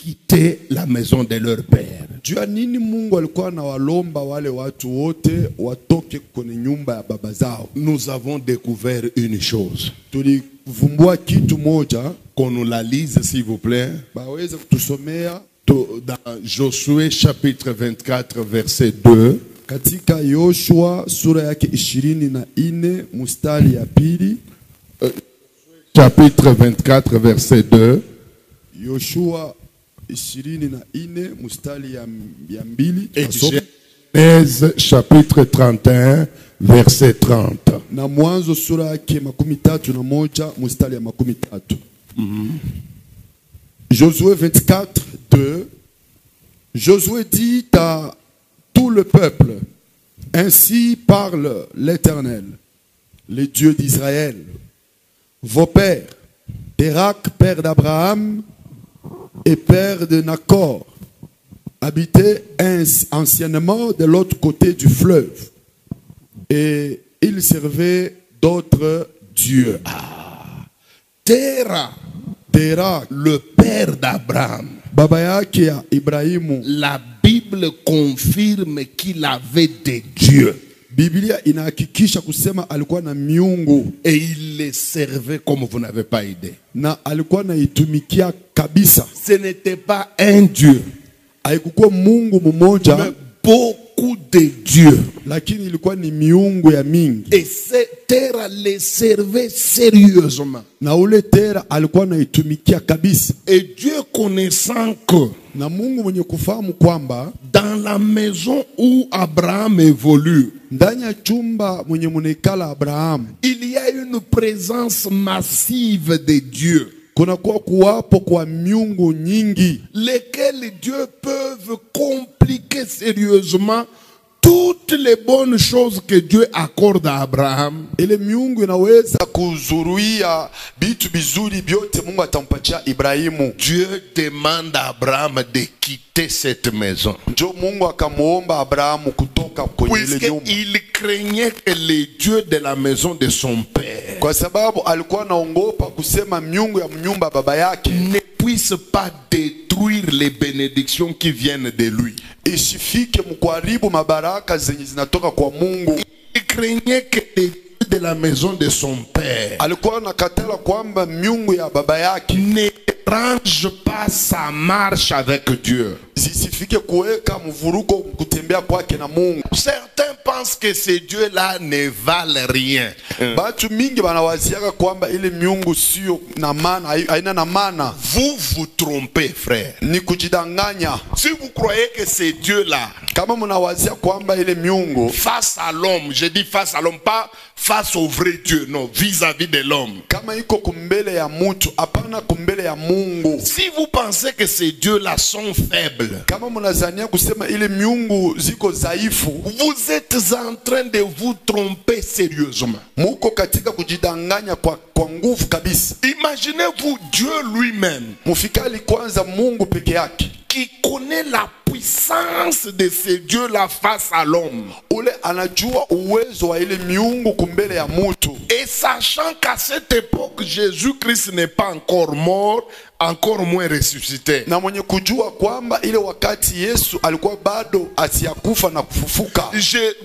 quitter la maison de leur père. Juu ya nini Mungu alikuwa anawalomba wale watu wote watoke kwenye nyumba ya baba zao? Nous avons découvert une chose. Tulivumbua kitu moja. Qu'on nous la lise s'il vous plaît. Baweze kutusomea dans Josué chapitre 24 verset 2. Katika Yoshua sura yake 24 mstari ya pili. Chapitre 24 verset 2. Yoshua 24 mstari ya 2. Et Genèse chapitre 31 verset 30. Na Mwanzo sura yake 31 mstari ya 30. Josué 24, 2. Josué dit à tout le peuple, ainsi parle l'Éternel, le Dieu d'Israël. Vos pères, Térak, père d'Abraham et père de Nacor, habitaient anciennement de l'autre côté du fleuve. Et ils servaient d'autres dieux. Térak, le père d'Abraham. La Bible confirme qu'il avait des dieux. Biblia inahakikisha kusema alikuwa na miungu, et il les servait comme vous n'avez pas idée. Na alikuwa naitumikia kabisa. Ce n'était pas un dieu, haikuwa Mungu mmoja, mais beaucoup de dieux. Lakini ilikuwa ni miungu ya mingi. Et cette terre les servait sérieusement. Na ule terre alikuwa naitumikia kabisa. Et Dieu connaissant que na Mungu mwenye kufahamu kwamba dans la maison où Abraham évolue, ndani ya chumba mwenye munekala Abraham, il y a une présence massive de Dieu. Kuna kuwapo kwa miungu nyingi, lesquels Dieu peuvent compliquer sérieusement toutes les bonnes choses que Dieu accorde à Abraham. Ile miungu inaweza kuzuruia bitu bizuri byote Mungu atampatia Ibrahimu. Dieu demande à Abraham de quitter cette maison. Ndio Mungu akamuomba Abrahamu kutoka kwenye ile nyumba. Il craignait que les dieux de la maison de son père, kwa sababu alikuwa anaogopa kusema miungu ya nyumba baba yake, ne puisse pas détruire les bénédictions qui viennent de lui. Isifike mkuharibu mabaraka zenye zinatoka kwa Mungu. Il craignait que les dieux de la maison de son père, alikuwa anakatala kwamba miungu ya baba yake ne range pas sa marche avec Dieu. Zisifike kuweka mvuruko kutembea kwake na Mungu. Certains pensent que ces dieux-là ne valent rien. Batu mingi banawaziaka kwamba ile miungu sio na maana, haina na maana. Vous vous trompez, frère. Ni kujidanganya. Si vous croyez que ces dieux-là, kama mnawazia kwamba ile miungu face à l'homme, je dis face à l'homme, pas face au vrai Dieu, non, vis-à-vis de l'homme. Kama iko kumbele ya mutu, hapana kumbele ya Mungu. Si vous pensez que ces dieux-là sont faibles, kama mnazania kusema ile miungu ziko dhaifu, vous êtes en train de vous tromper sérieusement. Muko katika kujidanganya kwa nguvu kabisa. Imaginez-vous Dieu lui-même, mufikali kwanza Mungu peke yake, qui connaît la puissance de ces dieux-là face à l'homme. Ule anajua uwezo wa ile miungu kumbele ya mutu. Et sachant qu'à cette époque Jésus-Christ n'est pas encore mort, encore moins ressuscité. Na mwenye kujua kwamba ile wakati Yesu alikuwa bado asiyakufa na kufufuka.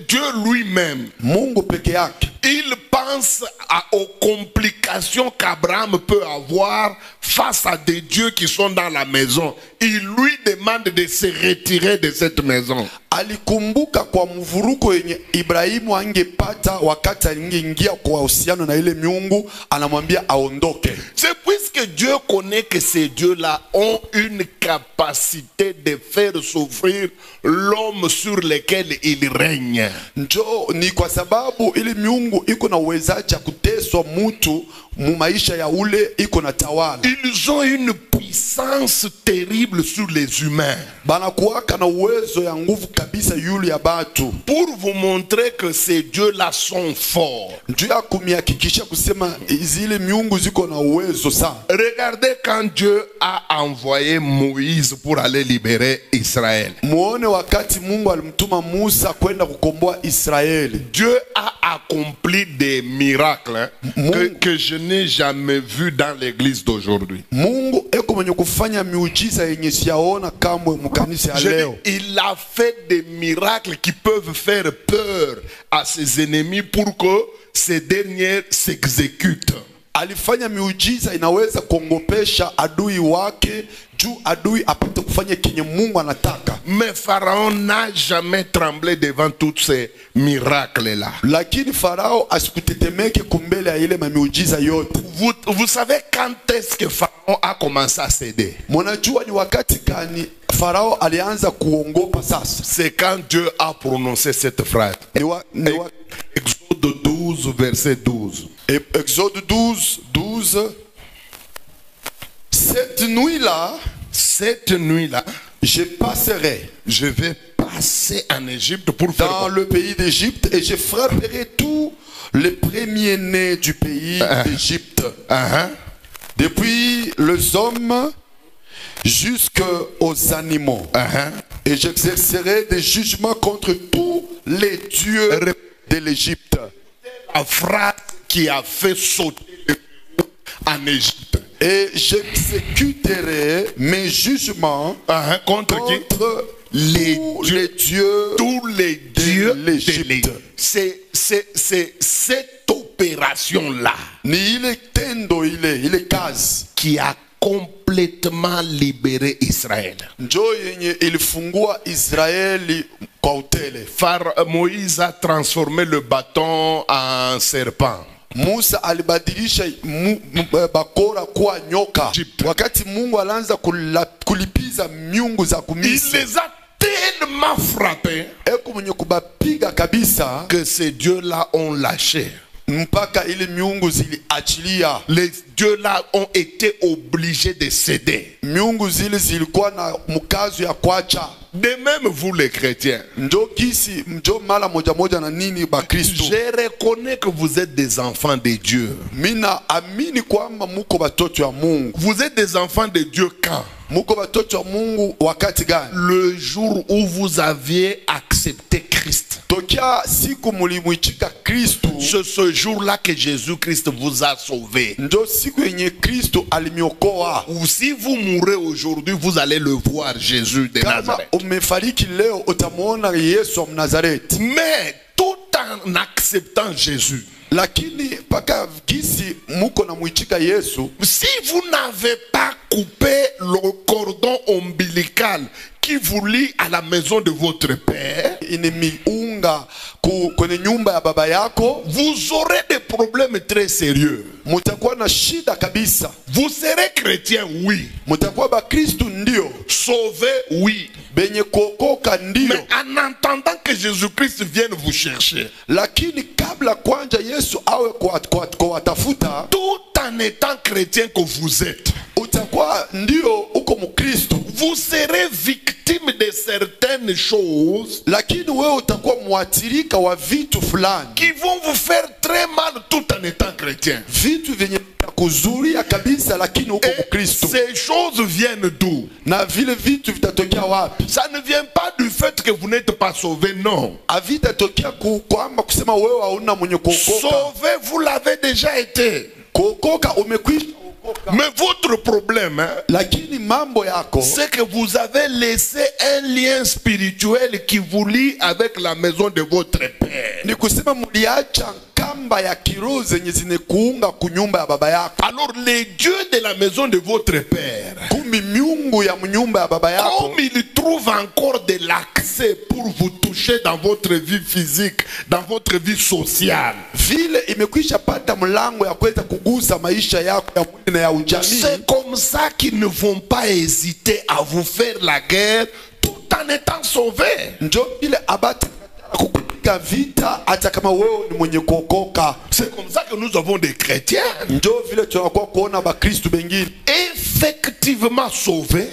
Dieu lui-même, Mungu peke yake, il pense aux complications qu'Abraham peut avoir face à des dieux qui sont dans la maison. Il lui demande de se retirer de cette maison. Alikumbuka kwa mvuruko yenye Ibrahimu angepata wakati angeingia kwa uhusiano na ile miungu, anamwambia aondoke. C'est puisque Dieu connaît que ces dieux-là ont une capacité de faire souffrir l'homme sur lequel il règne. Njo ni kwa sababu ile miungu iko na uwezaji kuteswa mtu mu maisha ya ule iko na tawala. Ils ont une puissance terrible sur les humains. Banakuwaka na uwezo ya nguvu kabisa yule ya batu. Pour vous montrer que ces dieux-là sont forts. Njo ya kumihakikisha kusema zile miungu ziko na uwezo sana. Regardez quand Dieu a envoyé Moïse pour aller libérer Israël. Muone wakati Mungu alimtuma Musa kwenda kukomboa Israeli. Dieu a accompli des miracles que je n'ai jamais vu dans l'église d'aujourd'hui. Mungu eko mwenye kufanya miujiza yenye siyaona kamwe mkanisa ya leo. Il a fait des miracles qui peuvent faire peur à ses ennemis pour que ces derniers s'exécutent. Alifanya miujiza inaweza kuongopesha adui wake juu adui apate kufanya kenye Mungu anataka. Mais Pharaon n'a jamais tremblé devant tous ces miracles là. Lakini Farao asikutetemeke kumbele ya ile miujiza yote. Vous savez quand est-ce que Pharaon a commencé à céder? Mnajua ni wakati gani Farao alianza kuongopa sasa? C'est quand Dieu a prononcé cette phrase. Exode 12 verset 12. Exode 12 12. Cette nuit-là, je vais passer en Égypte pour faire dans le pays d'Égypte et je frapperai tous les premiers-nés du pays d'Égypte. Depuis les hommes jusqu'aux animaux. Et j'exercerai des jugements contre tous les dieux de l'Égypte. La phrase qui a fait sauter le Pharaon en Égypte. Et j'exécuterai mes jugements contre les dieux de l'Égypte. C'est cette opération-là qui a complètement libéré Israël. Moïse a transformé le bâton en serpent. Musa alibadilisha bakora kuwa nyoka. Wakati Mungu alianza kulipiza miungu za Misri, il les a tellement frappés que ces dieux-là ont lâché. Mpaka ile miungu ziliachilia. Les dieux-là ont été obligés de céder. Miungu zilikuwa na mkazo ya kuacha. De même vous les chrétiens. Je reconnais que vous êtes des enfants de Dieu. Vous êtes des enfants de Dieu quand? Le jour où vous aviez accepté Christ. C'est ce jour-là que Jésus-Christ vous a sauvé. Ou si vous mourrez aujourd'hui, vous allez le voir, Jésus de Nazareth. Mais tout en acceptant Jésus, si vous n'avez pas coupé le cordon ombilical qui vous lie à la maison de votre père, vous aurez des problèmes très sérieux. Vous serez chrétien, oui. Sauvé, oui. Mais en attendant que Jésus-Christ vienne vous chercher, tout en étant chrétien que vous êtes, vous serez victime de certaines choses qui vont vous faire très mal tout en étant chrétien. Et ces choses viennent d'où? Ça ne vient pas du fait que vous n'êtes pas sauvé, non. Sauvé, vous l'avez déjà été. Mais votre problème, c'est que vous avez laissé un lien spirituel qui vous lie avec la maison de votre père. Alors les dieux de la maison de votre père, comme ils trouvent encore de l'accès pour vous toucher dans votre vie physique, dans votre vie sociale, c'est comme ça qu'ils ne vont pas hésiter à vous faire la guerre tout en étant sauvés. C'est comme ça que nous avons des chrétiens effectivement sauvés,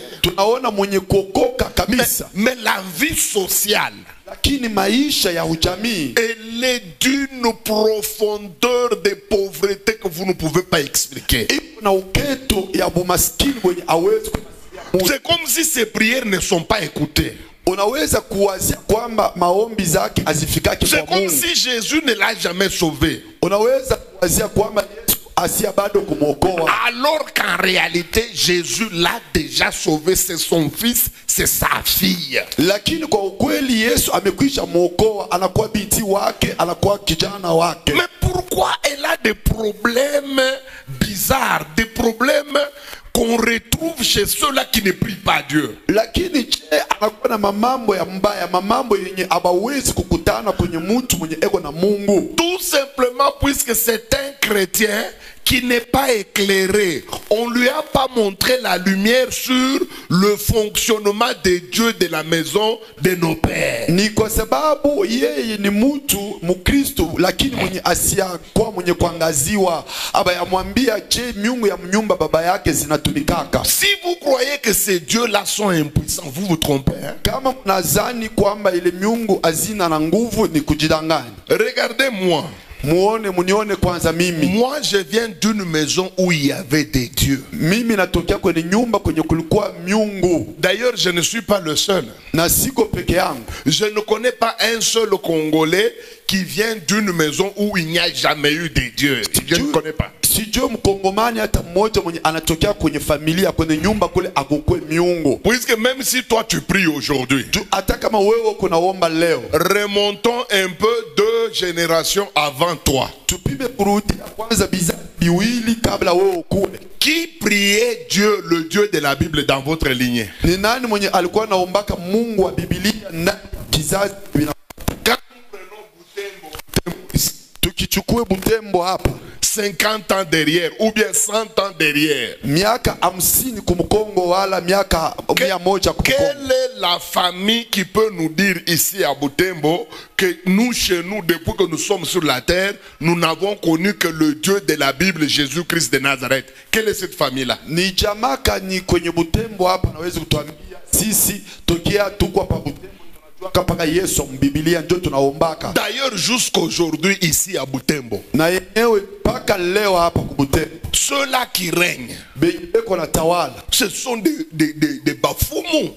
mais la vie sociale, elle est d'une profondeur de pauvreté que vous ne pouvez pas expliquer. C'est comme si ces prières ne sont pas écoutées. unaweza kuwazia kwamba maombi zake azifikake C'est kwa comme Mungu. si Jésus ne l'a jamais sauvé. Unaweza kuwazia kwamba Yesu asia bado kumwokoa, Alors qu'en réalité, Jésus l'a déjà sauvé. C'est son fils, c'est sa fille. lakini kwa ukweli Yesu amekwisha mwokoa, anakuwa binti wake, anakuwa kijana wake. Mais pourquoi elle a des problèmes bizarres, des problèmes qu'on retrouve chez ceux-là qui ne prient pas Dieu? Lakini je, anakuwa na mamambo ya mbaya, mamambo yenye abawezi kukutana kwenye mtu mwenye ego na Mungu? Tout simplement puisque c'est un chrétien qui n'est pas éclairé. On ne lui a pas montré la lumière sur le fonctionnement des dieux de la maison de nos pères. Ni kwa sababu yeye ni mtu Mkristo, lakini mwenye asia kwa mwenye kuangaziwa, aba yamwambia je miungu ya mnyumba baba yake zinatumikaka. Si vous croyez que ces dieux-là sont impuissants, vous vous trompez. Hein? Kama mnazani kwamba ile miungu azina na nguvu, ni kujidanganya. Regardez-moi. Munione kwanza mimi. Moi, je viens d'une maison où il y avait des dieux. Mimi natokea kwenye nyumba kwenye kulikuwa miungu. D'ailleurs, je ne suis pas le seul. Na siko peke yangu. Je ne connais pas un seul Congolais qui vient d'une maison où il n'y a jamais eu de dieux. Je ne connais pas. Sijui mkongomani hata mmoja mwenye anatokea kwenye familia kwenye nyumba kule akukwe miungu. Puisque même si toi tu pries aujourd'hui, hata kama wewe kunaomba leo, remontons un peu 2 générations avant toi. Tupime kurudi kwanza bizazi biwili kabla wewe ukue. Qui priait Dieu, le Dieu de la Bible dans votre lignée? Ni nani mwenye alikuwa naombaka Mungu wa Biblia na kizazi bina? Tukichukue Butembo hapa 50 ans derrière ou bien 100 ans derrière, miaka 50 kumkongo wala miaka 100 kumkongo. Quelle est la famille qui peut nous dire ici à Butembo que nous, chez nous, depuis que nous sommes sur la terre, nous n'avons connu que le Dieu de la Bible, Jésus-Christ de Nazareth? Quelle est cette famille-là? Ni jamaka ni kwenye Butembo hapa naweza kutuambia sisi tokia tuko hapa Butembo. D'ailleurs, jusqu'aujourd'hui ici à Butembo, ceux-là qui règnent, ce sont des bafoumoux.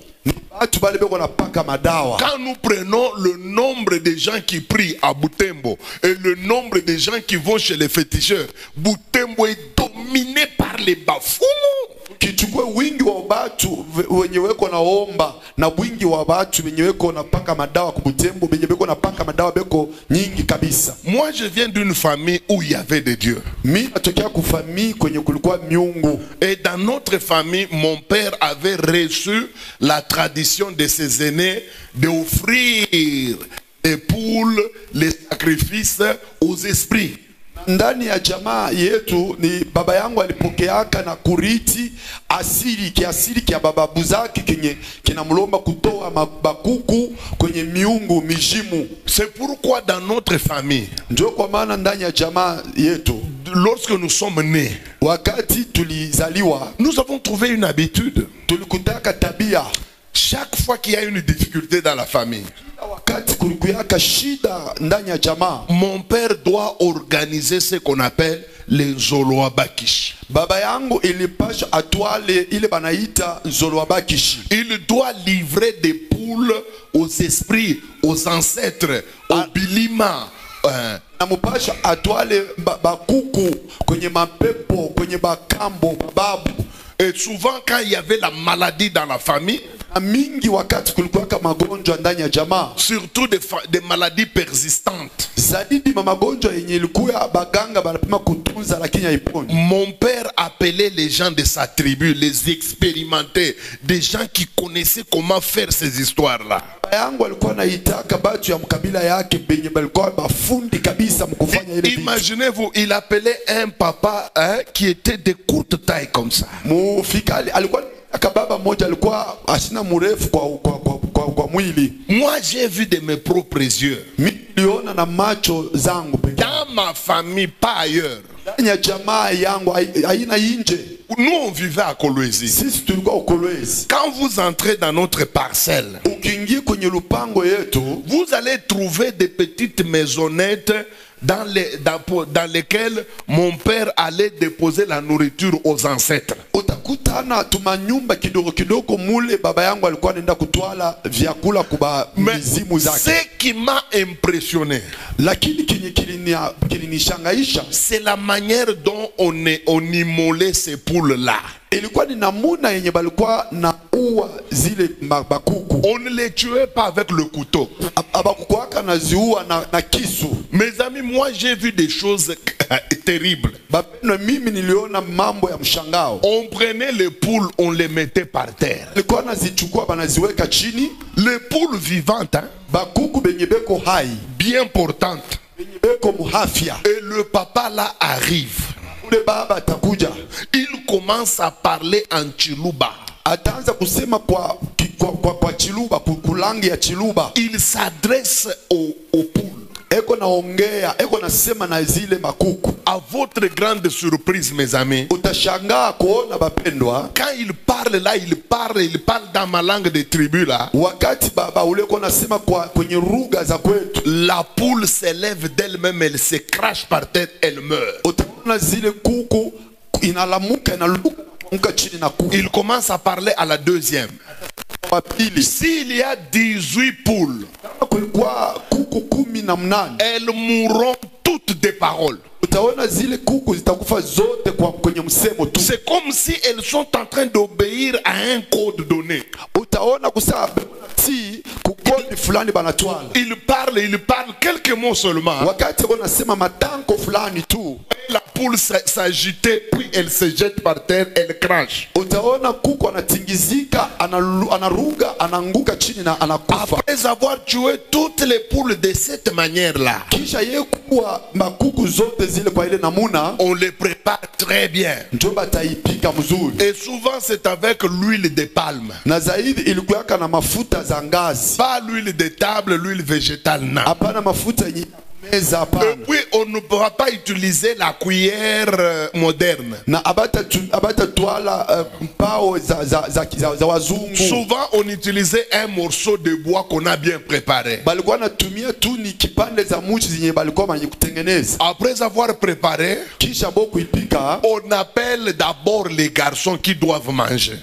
Quand nous prenons le nombre de gens qui prient à Butembo et le nombre de gens qui vont chez les féticheurs, Butembo est dominé par les bafoumoux. Kichukue wingi wa watu wenye weko naomba na wingi wa watu wenye weko napaka madawa kubutembo wenye weko napaka madawa beko nyingi kabisa. Moi je viens d'une famille où il y avait des dieux. Mimi natokea ku famille kwenye kulikuwa miungu. Et dans notre famille, mon père avait reçu la tradition de ses aînés d'offrir des poules, les sacrifices aux esprits. Ndani ya jamaa yetu ni baba yangu alipokeaka na kuriti kiasili kia bababu zake kenye kinamlomba kutoa mabakuku kwenye miungu mijimu. C'est pourquoi dans notre famille, ndio kwa maana ndani ya jamaa yetu, lorsque nous sommes nés, wakati tulizaliwa, nous avons trouvé une habitude. Tulikutaka tabia. Chaque fois qu'il y a une difficulté dans la famille, mon père doit organiser ce qu'on appelle les Zoloabakish. Baba yangu ilipasha atwale ile banaita Zoloabakish. Il doit livrer des poules aux esprits, aux ancêtres, aux bilima. Namupasha atwale bakuku kwenye mapepo, kwenye bakambo, bababu. Et souvent quand il y avait la maladie dans la famille, mingi wakati kulikuwa magonjwa ndani ya jamaa, surtout des maladies persistantes, zaidi magonjwa yenye ilikuwa baganga banapima kutunza lakini haiponi. Mon père appelait les gens de sa tribu, les expérimentés, des gens qui connaissaient comment faire ces histoires-là. Yangu alikuwa anaitaka batu ya mkabila yake benye balikuwa bafundi kabisa mkufanya ile. Imaginez-vous, il appelait un papa qui était de courte taille comme ça. Mufikali alikuwa akababa moja alikuwa asina mrefu kwa mwili. Moi j'ai vu de mes propres yeux. Miliona na macho zangu pekee. Dans ma famille, pas ailleurs. Ndani ya jamaa yangu haina nje. Nous on vivait à Kolwezi. Sisi tulikuwa Kolwezi. Quand vous entrez dans notre parcelle, ukiingia kwenye lupango yetu, vous allez trouver des petites maisonnettes dans lesquels mon père allait déposer la nourriture aux ancêtres. Utakutana tumanyumba kidogo kidogo mule baba yangu alikuwa anaenda kutwala vyakula kuba mizimu zake. Ce qui m'a impressionné, lakini kilinishangaisha, c'est la manière dont on immolait ces poules là. Ilikuwa ni namuna yenye balikuwa na uwa zile bakuku. On ne les tuait pas avec le couteau. Abakuku waka na ziua na kisu. Mes amis, moi j'ai vu des choses terribles. Mimi niliona mambo ya mshangao. On prenait les poules, on les mettait par terre. Alikuwa nazichukua banaziweka chini. Les poules vivantes, hein? Bakuku benye beko hai, bien portantes. benye beko muhafia. Et le papa là arrive. Il commence à parler en Chiluba. Il s'adresse aux poules. À votre grande surprise, mes amis, quand il parle là, il parle dans ma langue des tribus là. La poule s'élève d'elle-même, elle se crache par terre, elle meurt. Il commence à parler à la deuxième. S'il y a 18 poules, elles mourront toutes des paroles. C'est comme si elles sont en train d'obéir à un code donné. Il parle quelques mots seulement. La poule s'agitait, puis elle se jette par terre, elle crache. Après avoir tué toutes les poules de cette manière-là, on les prépare très bien. Et souvent c'est avec l'huile de palme. Pas l'huile de table, l'huile végétale, non. Et puis on ne pourra pas utiliser la cuillère moderne. Souvent on utilisait un morceau de bois qu'on a bien préparé. Après avoir préparé, on appelle d'abord les garçons qui doivent manger.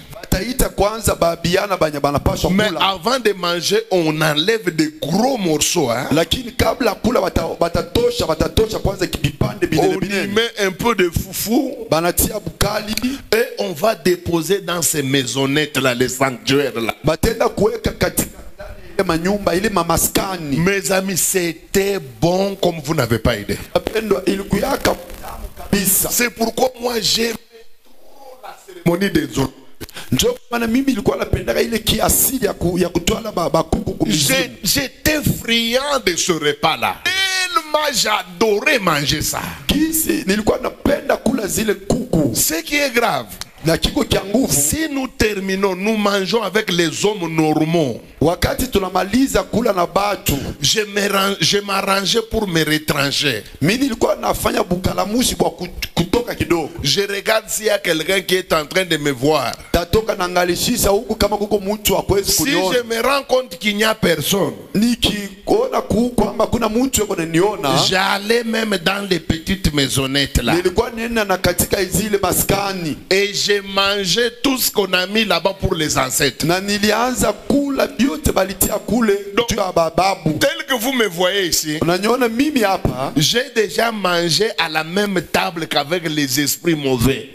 Mais avant de manger, on enlève des gros morceaux, hein? On y met un peu de foufou et on va déposer dans ces maisonnettes là, les sanctuaires là. Mes amis, c'était bon comme vous n'avez pas idée. C'est pourquoi moi j'aime trop la cérémonie des autres. J'étais friand de ce repas là. Tellement j'adorais manger ça. Ce qui est grave, si nous terminons, nous mangeons avec les hommes normaux. Je m'arrangeais pour me retrancher. Je regarde s'il y a quelqu'un qui est en train de me voir. Si je me rends compte qu'il n'y a personne, j'allais même dans les petites maisonnettes là. Et j'ai mangé tout ce qu'on a mis là-bas pour les ancêtres. Donc, tel que vous me voyez ici, j'ai déjà mangé à la même table qu'avec les esprits mauvais.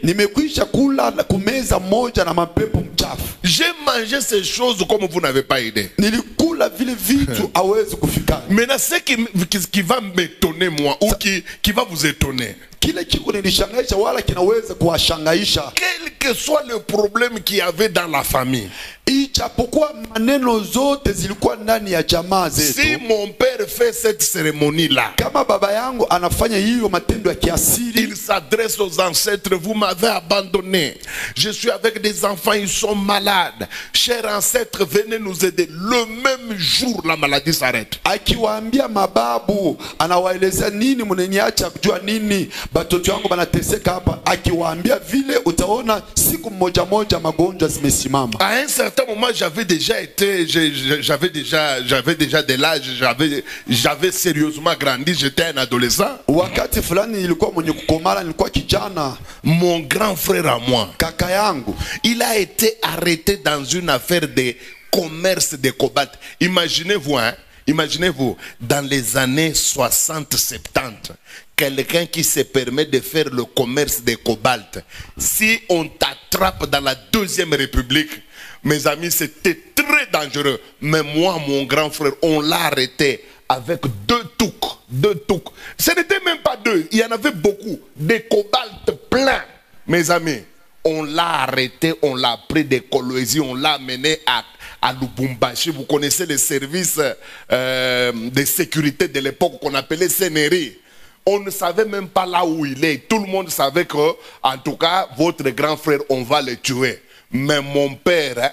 J'ai mangé ces choses comme vous n'avez pas idée. Maintenant, ce qui va m'étonner moi, ou qui va vous étonner, quel que soit le problème qu'il y avait dans la famille, si mon père fait cette cérémonie là, il s'adresse aux ancêtres: vous m'avez abandonné, je suis avec des enfants, ils sont malades, chers ancêtres, venez nous aider. Le même jour la maladie s'arrête. À un certain certain moment, j'avais déjà été, j'avais déjà de l'âge, j'avais sérieusement grandi, j'étais un adolescent. Wakati fulani nilikuwa mwenye kukomala, nilikuwa kijana. Mon grand frère à moi, Kaka yangu, il a été arrêté dans une affaire de commerce de cobalt. Imaginez-vous, hein, imaginez-vous, dans les années 60-70, quelqu'un qui se permet de faire le commerce de cobalt, si on t'attrape dans la Deuxième République, mes amis, c'était très dangereux. Mais moi, mon grand frère, on l'a arrêté avec deux toucs. Ce n'était même pas deux, il y en avait beaucoup. Des cobaltes pleins, mes amis. On l'a arrêté, on l'a pris des Kolwezi, on l'a amené à Lubumbashi. Vous connaissez les services de sécurité de l'époque qu'on appelait CNRI. On ne savait même pas là où il est. Tout le monde savait que, en tout cas, votre grand frère, on va le tuer. Mais mon père, hein,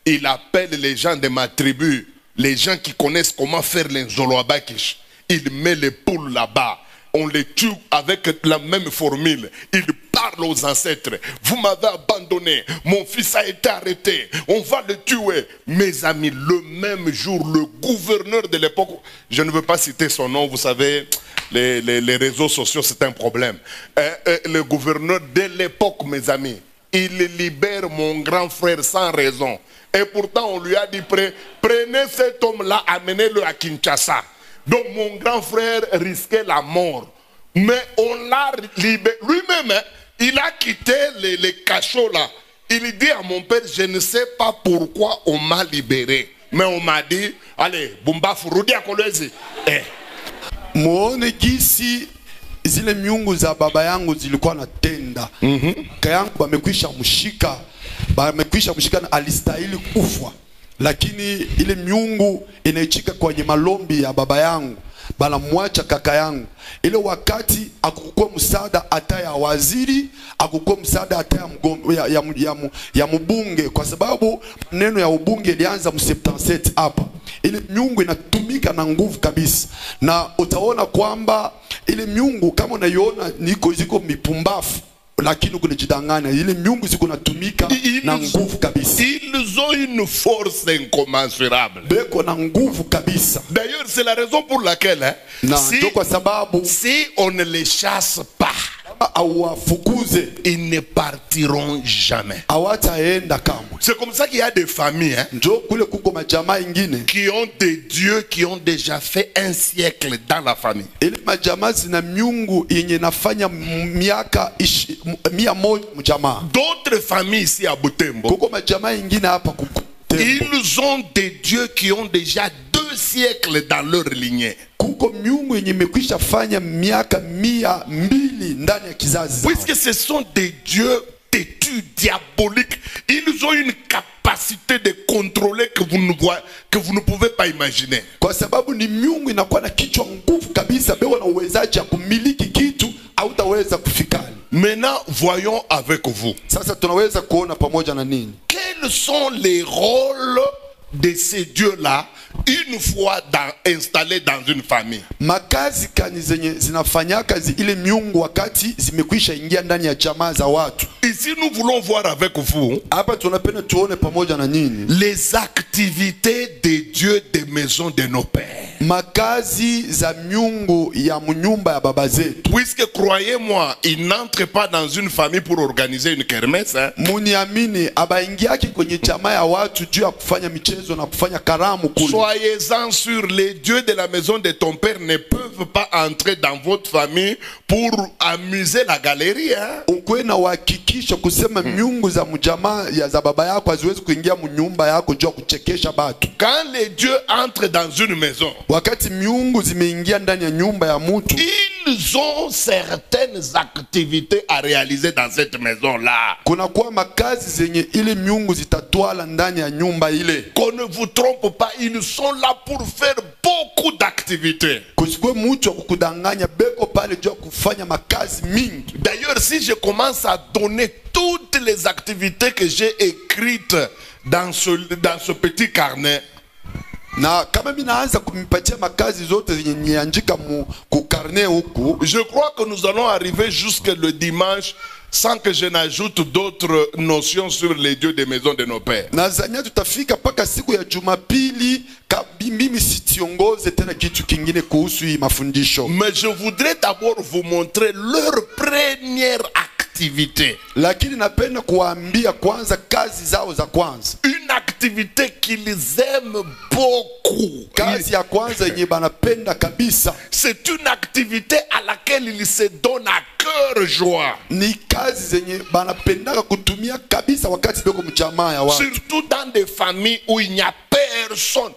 il appelle les gens de ma tribu, les gens qui connaissent comment faire les Zoloabakish. Il met les poules là-bas. On les tue avec la même formule. Il parle aux ancêtres. Vous m'avez abandonné. Mon fils a été arrêté. On va le tuer. Mes amis, le même jour, le gouverneur de l'époque, je ne veux pas citer son nom, vous savez, les réseaux sociaux, c'est un problème. Le gouverneur de l'époque, mes amis, il libère mon grand frère sans raison. Et pourtant, on lui a dit, prenez cet homme-là, amenez-le à Kinshasa. Donc mon grand frère risquait la mort. Mais on l'a libéré. Lui-même, hein, il a quitté les cachots là. Il dit à mon père, je ne sais pas pourquoi on m'a libéré. Mais on m'a dit, allez, Bumba Furudi à Kolwezi. muone gisi zile miungu za baba yangu zilikuwa na tenda. Kaka yangu bamekwisha mshika na alistahili kufa. Lakini ile miungu inaichika kwenye malombi ya baba yangu, banamwacha kaka yangu. Ile wakati akukua msaada hata ya waziri, akukua msaada hata ya mbunge, kwa sababu neno ya ubunge ilianza mu77 hapa. Ile miungu inatumika na nguvu kabisa. Na utaona kwamba ile miungu kama unaiona ziko mipumbafu, lakini kunajidanganya, ile miungu ziko natumika na nguvu kabisa. Ils ont une force incommensurable. Beko na nguvu kabisa. D'ailleurs, c'est la raison pour laquelle, hein, si on ne les chasse pas, ils ne partiront jamais. C'est comme ça qu'il y a des familles, hein, qui ont des dieux qui ont déjà fait un siècle dans la famille. D'autres familles ici à Butembo, ils ont des dieux qui ont déjà 2 siècles dans leur lignée. Puisque ce sont des dieux têtus, diaboliques, ils ont une capacité de contrôler que vous ne pouvez pas imaginer. Maintenant, voyons avec vous. Quels sont les rôles de ces dieux-là une fois installés dans une famille? Ici, nous voulons voir avec vous les activités des dieux des maisons de nos pères. Puisque, croyez-moi, ils n'entrent pas dans une famille pour organiser une kermesse, hein. Soyez-en sûrs, les dieux de la maison de ton père ne peuvent pas entrer dans votre famille pour amuser la galerie, hein. Quand les dieux entrent dans une maison, ils ont certaines activités à réaliser dans cette maison-là. Qu'on ne vous trompe pas, ils sont là pour faire beaucoup d'activités. D'ailleurs, si je commence à donner toutes les activités que j'ai écrites dans ce petit carnet, je crois que nous allons arriver jusqu'à le dimanche sans que je n'ajoute d'autres notions sur les dieux des maisons de nos pères. Nazania tutafika paka siku ya Jumapili mimi sitiongoze tena kitu kingine kuhusu hii mafundisho. Mais je voudrais d'abord vous montrer leur première activité. Lakini napenda kuambia kwanza kazi zao za kwanza. Une activité qu'ils aiment beaucoup. Kazi ya kwanza yenye banapenda kabisa. C'est une activité à laquelle ils se donnent à cœur joie. Ni kazi zenye banapendaka kutumia kabisa wakati beko mjamaa ya watu. Surtout dans des familles où il n'y a personne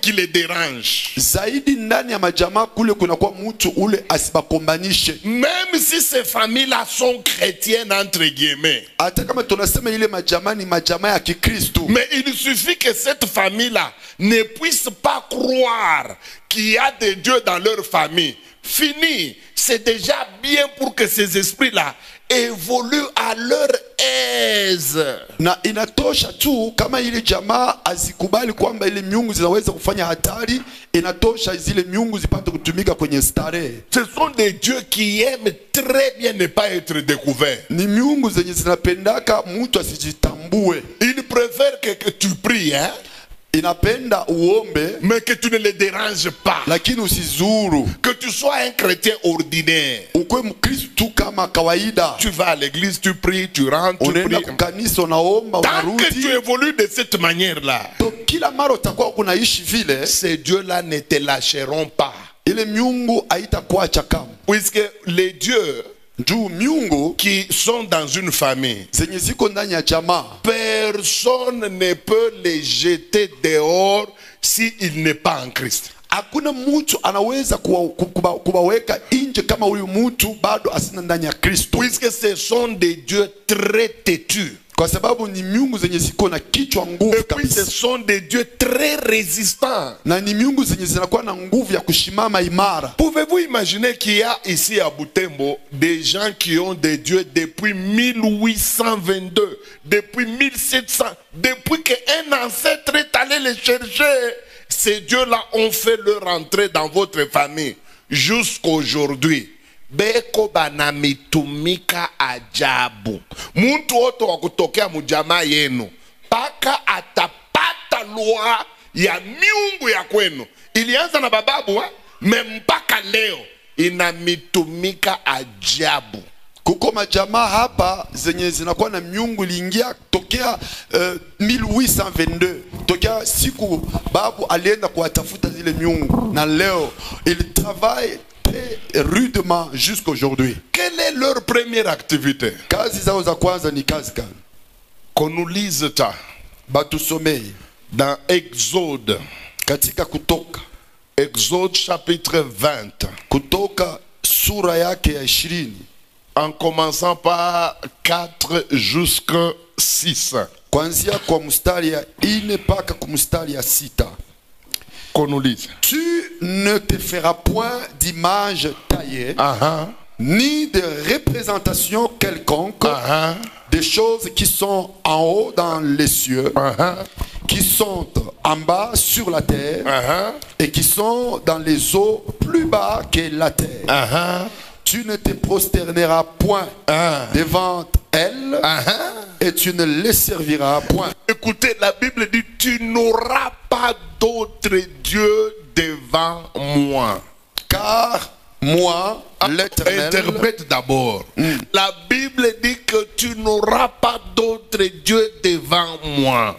qui les dérange. Zaidi ndani ya majamaa kule kuna kwa mtu ule asibakombanishe. Même si ces familles-là sont chrétiennes entre guillemets. Hata kama tunasema ile majamaa ni majamaa ya Kikristo. Mais il suffit que cette famille-là ne puisse pas croire qu'il y a des dieux dans leur famille. Fini. C'est déjà bien pour que ces esprits-là évoluent à leur aise. Na inatosha tu kama ile jamaa azikubali kwamba ile miungu zinaweza kufanya hatari, inatosha zile miungu zipate kutumika kwenye starehe. Ce sont des dieux qui aiment très bien ne pas être découverts. Ni miungu zenye zinapendaka mtu asijitambue. Ils préfèrent que tu pries, hein? Inapenda uombe, mais que tu ne les déranges pas. Lakini usizuru. Que tu sois un chrétien ordinaire. Ukwe mkristo tu kama kawaida. Tu vas à l'église, tu pries, tu rentres, tu pries. Kanisa unaomba, tant que tu évolues de cette manière-là, kila mara utakuwa unaishi vile, ces dieux-là ne te lâcheront pas. Ile miungu haitakuacha kama. Puisque les dieux qui sont dans une famille, personne ne peut les jeter dehors s'il n'est pas en Christ. Hakuna mtu anaweza kuwaweka nje kama huyu mtu bado asina ndani ya Kristo. Puisque ce sont des dieux très têtus. Kwa sababu ni miungu zenye ziko na kichwa nguvu kabisa. Ce sont des dieux très résistants. Na ni miungu zenye zinakuwa na nguvu ya kushimama imara. Pouvez-vous imaginer qu'il y a ici à Butembo des gens qui ont des dieux depuis 1822, depuis 1700, depuis qu'un ancêtre est allé les chercher? Ces dieux-là ont fait leur entrée dans votre famille jusqu'aujourd'hui. Beko banamitumika ajabu. Muntu wote wa kutokea mujamaa yenu paka atapata lua ya miungu ya kwenu. Ilianza na bababu mpaka leo inamitumika ajabu. Kuko majamaa hapa zenye zinakuwa na miungu iliingia tokea 1822. Tokea siku babu alienda kuwatafuta zile miungu na leo il travaille rudement jusqu'aujourd'hui. Quelle est leur première activité? Kazi zao za kwanza ni kazi gani? Qu'on nous lise ta batusomei dans Exode, katika Kutoka, Exode chapitre 20, Kutoka sura yake ya 20, en commençant par 4 jusqu'à 6. Kuanzia kwa mstari ya 4 mpaka kwa mstari ya 6. Qu'on nous lise. Tu ne te feras point d'image taillée, ni de représentation quelconque, des choses qui sont en haut dans les cieux, qui sont en bas sur la terre, et qui sont dans les eaux plus bas que la terre. Tu ne te prosterneras point devant elles, et tu ne les serviras point. Écoutez, la Bible dit, tu n'auras pas d'autre Dieu devant moi. Car moi, l'Éternel... Interprète d'abord. La Bible dit que tu n'auras pas d'autre Dieu devant moi.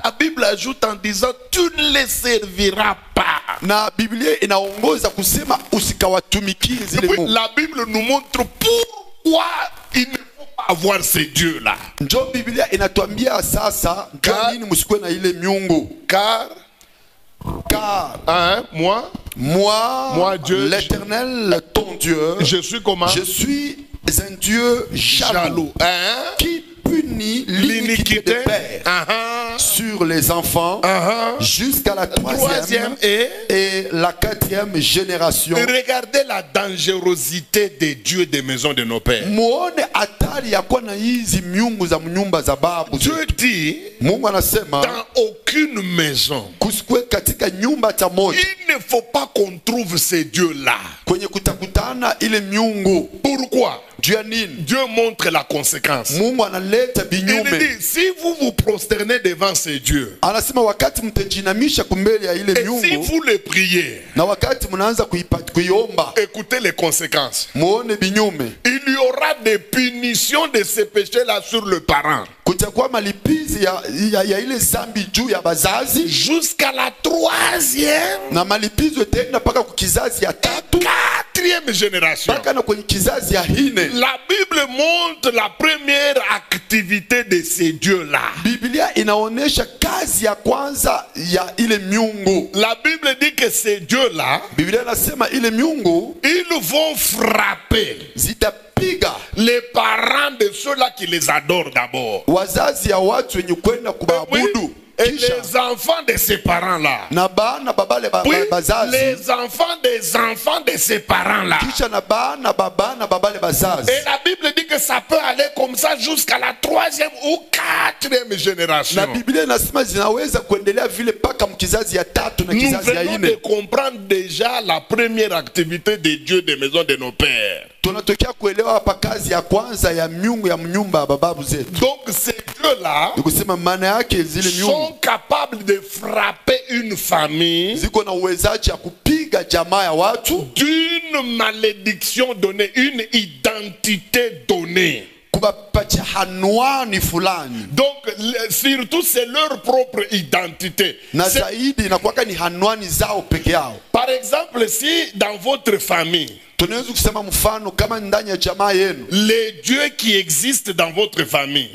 La Bible ajoute en disant, tu ne les serviras pas. La Bible nous montre pourquoi il ne faut pas avoir ces dieux-là. Car moi Dieu, l'Éternel ton Dieu, je suis comment? Je suis un Dieu jaloux, qui punit l'iniquité des pères sur les enfants jusqu'à la 3e et la 4e génération. Regardez la dangerosité des dieux des maisons de nos pères. Dieu dit, dans aucune maison, il ne faut pas qu'on trouve ces dieux-là. Kwenye kutakutana ile miungu. Pourquoi? Dieu montre la conséquence. Mungu analeta binyume. Il dit, si vous vous prosternez devant ces dieux, anasema wakati mtajinamisha kumbele ya ile miungu, et si vous les priez, na wakati mnaanza kuiomba, écoutez les conséquences. muone binyume. Il y aura des punitions de ces péchés-là sur le parent. Kutakuwa malipizi ya ile zambi juu ya bazazi jusqu'à la 3e na malipizo tena paka ku kizazi ya 4e génération. Paka na kwenye kizazi ya 4. La Bible montre la première activité de ces dieux-là. Biblia inaonesha kazi ya kwanza ya ile miungu. La Bible dit que ces dieux-là, Biblia inasema ile miungu, ils vont frapper les parents de ceux-là qui les adorent d'abord. Wazazi ya watu wenye kwenda kuabudu. Et les enfants de ces parents-là. Oui, les enfants de ces parents-là. Et la Bible dit que ça peut aller comme ça jusqu'à la 3e ou 4e génération. Nous venons de comprendre déjà la première activité des dieux des maisons de nos pères. Donc ces dieux-là sont capables de frapper une famille d'une malédiction donnée, une identité donnée. Donc surtout c'est leur propre identité. Par exemple, si dans votre famille les dieux qui existent dans votre famille,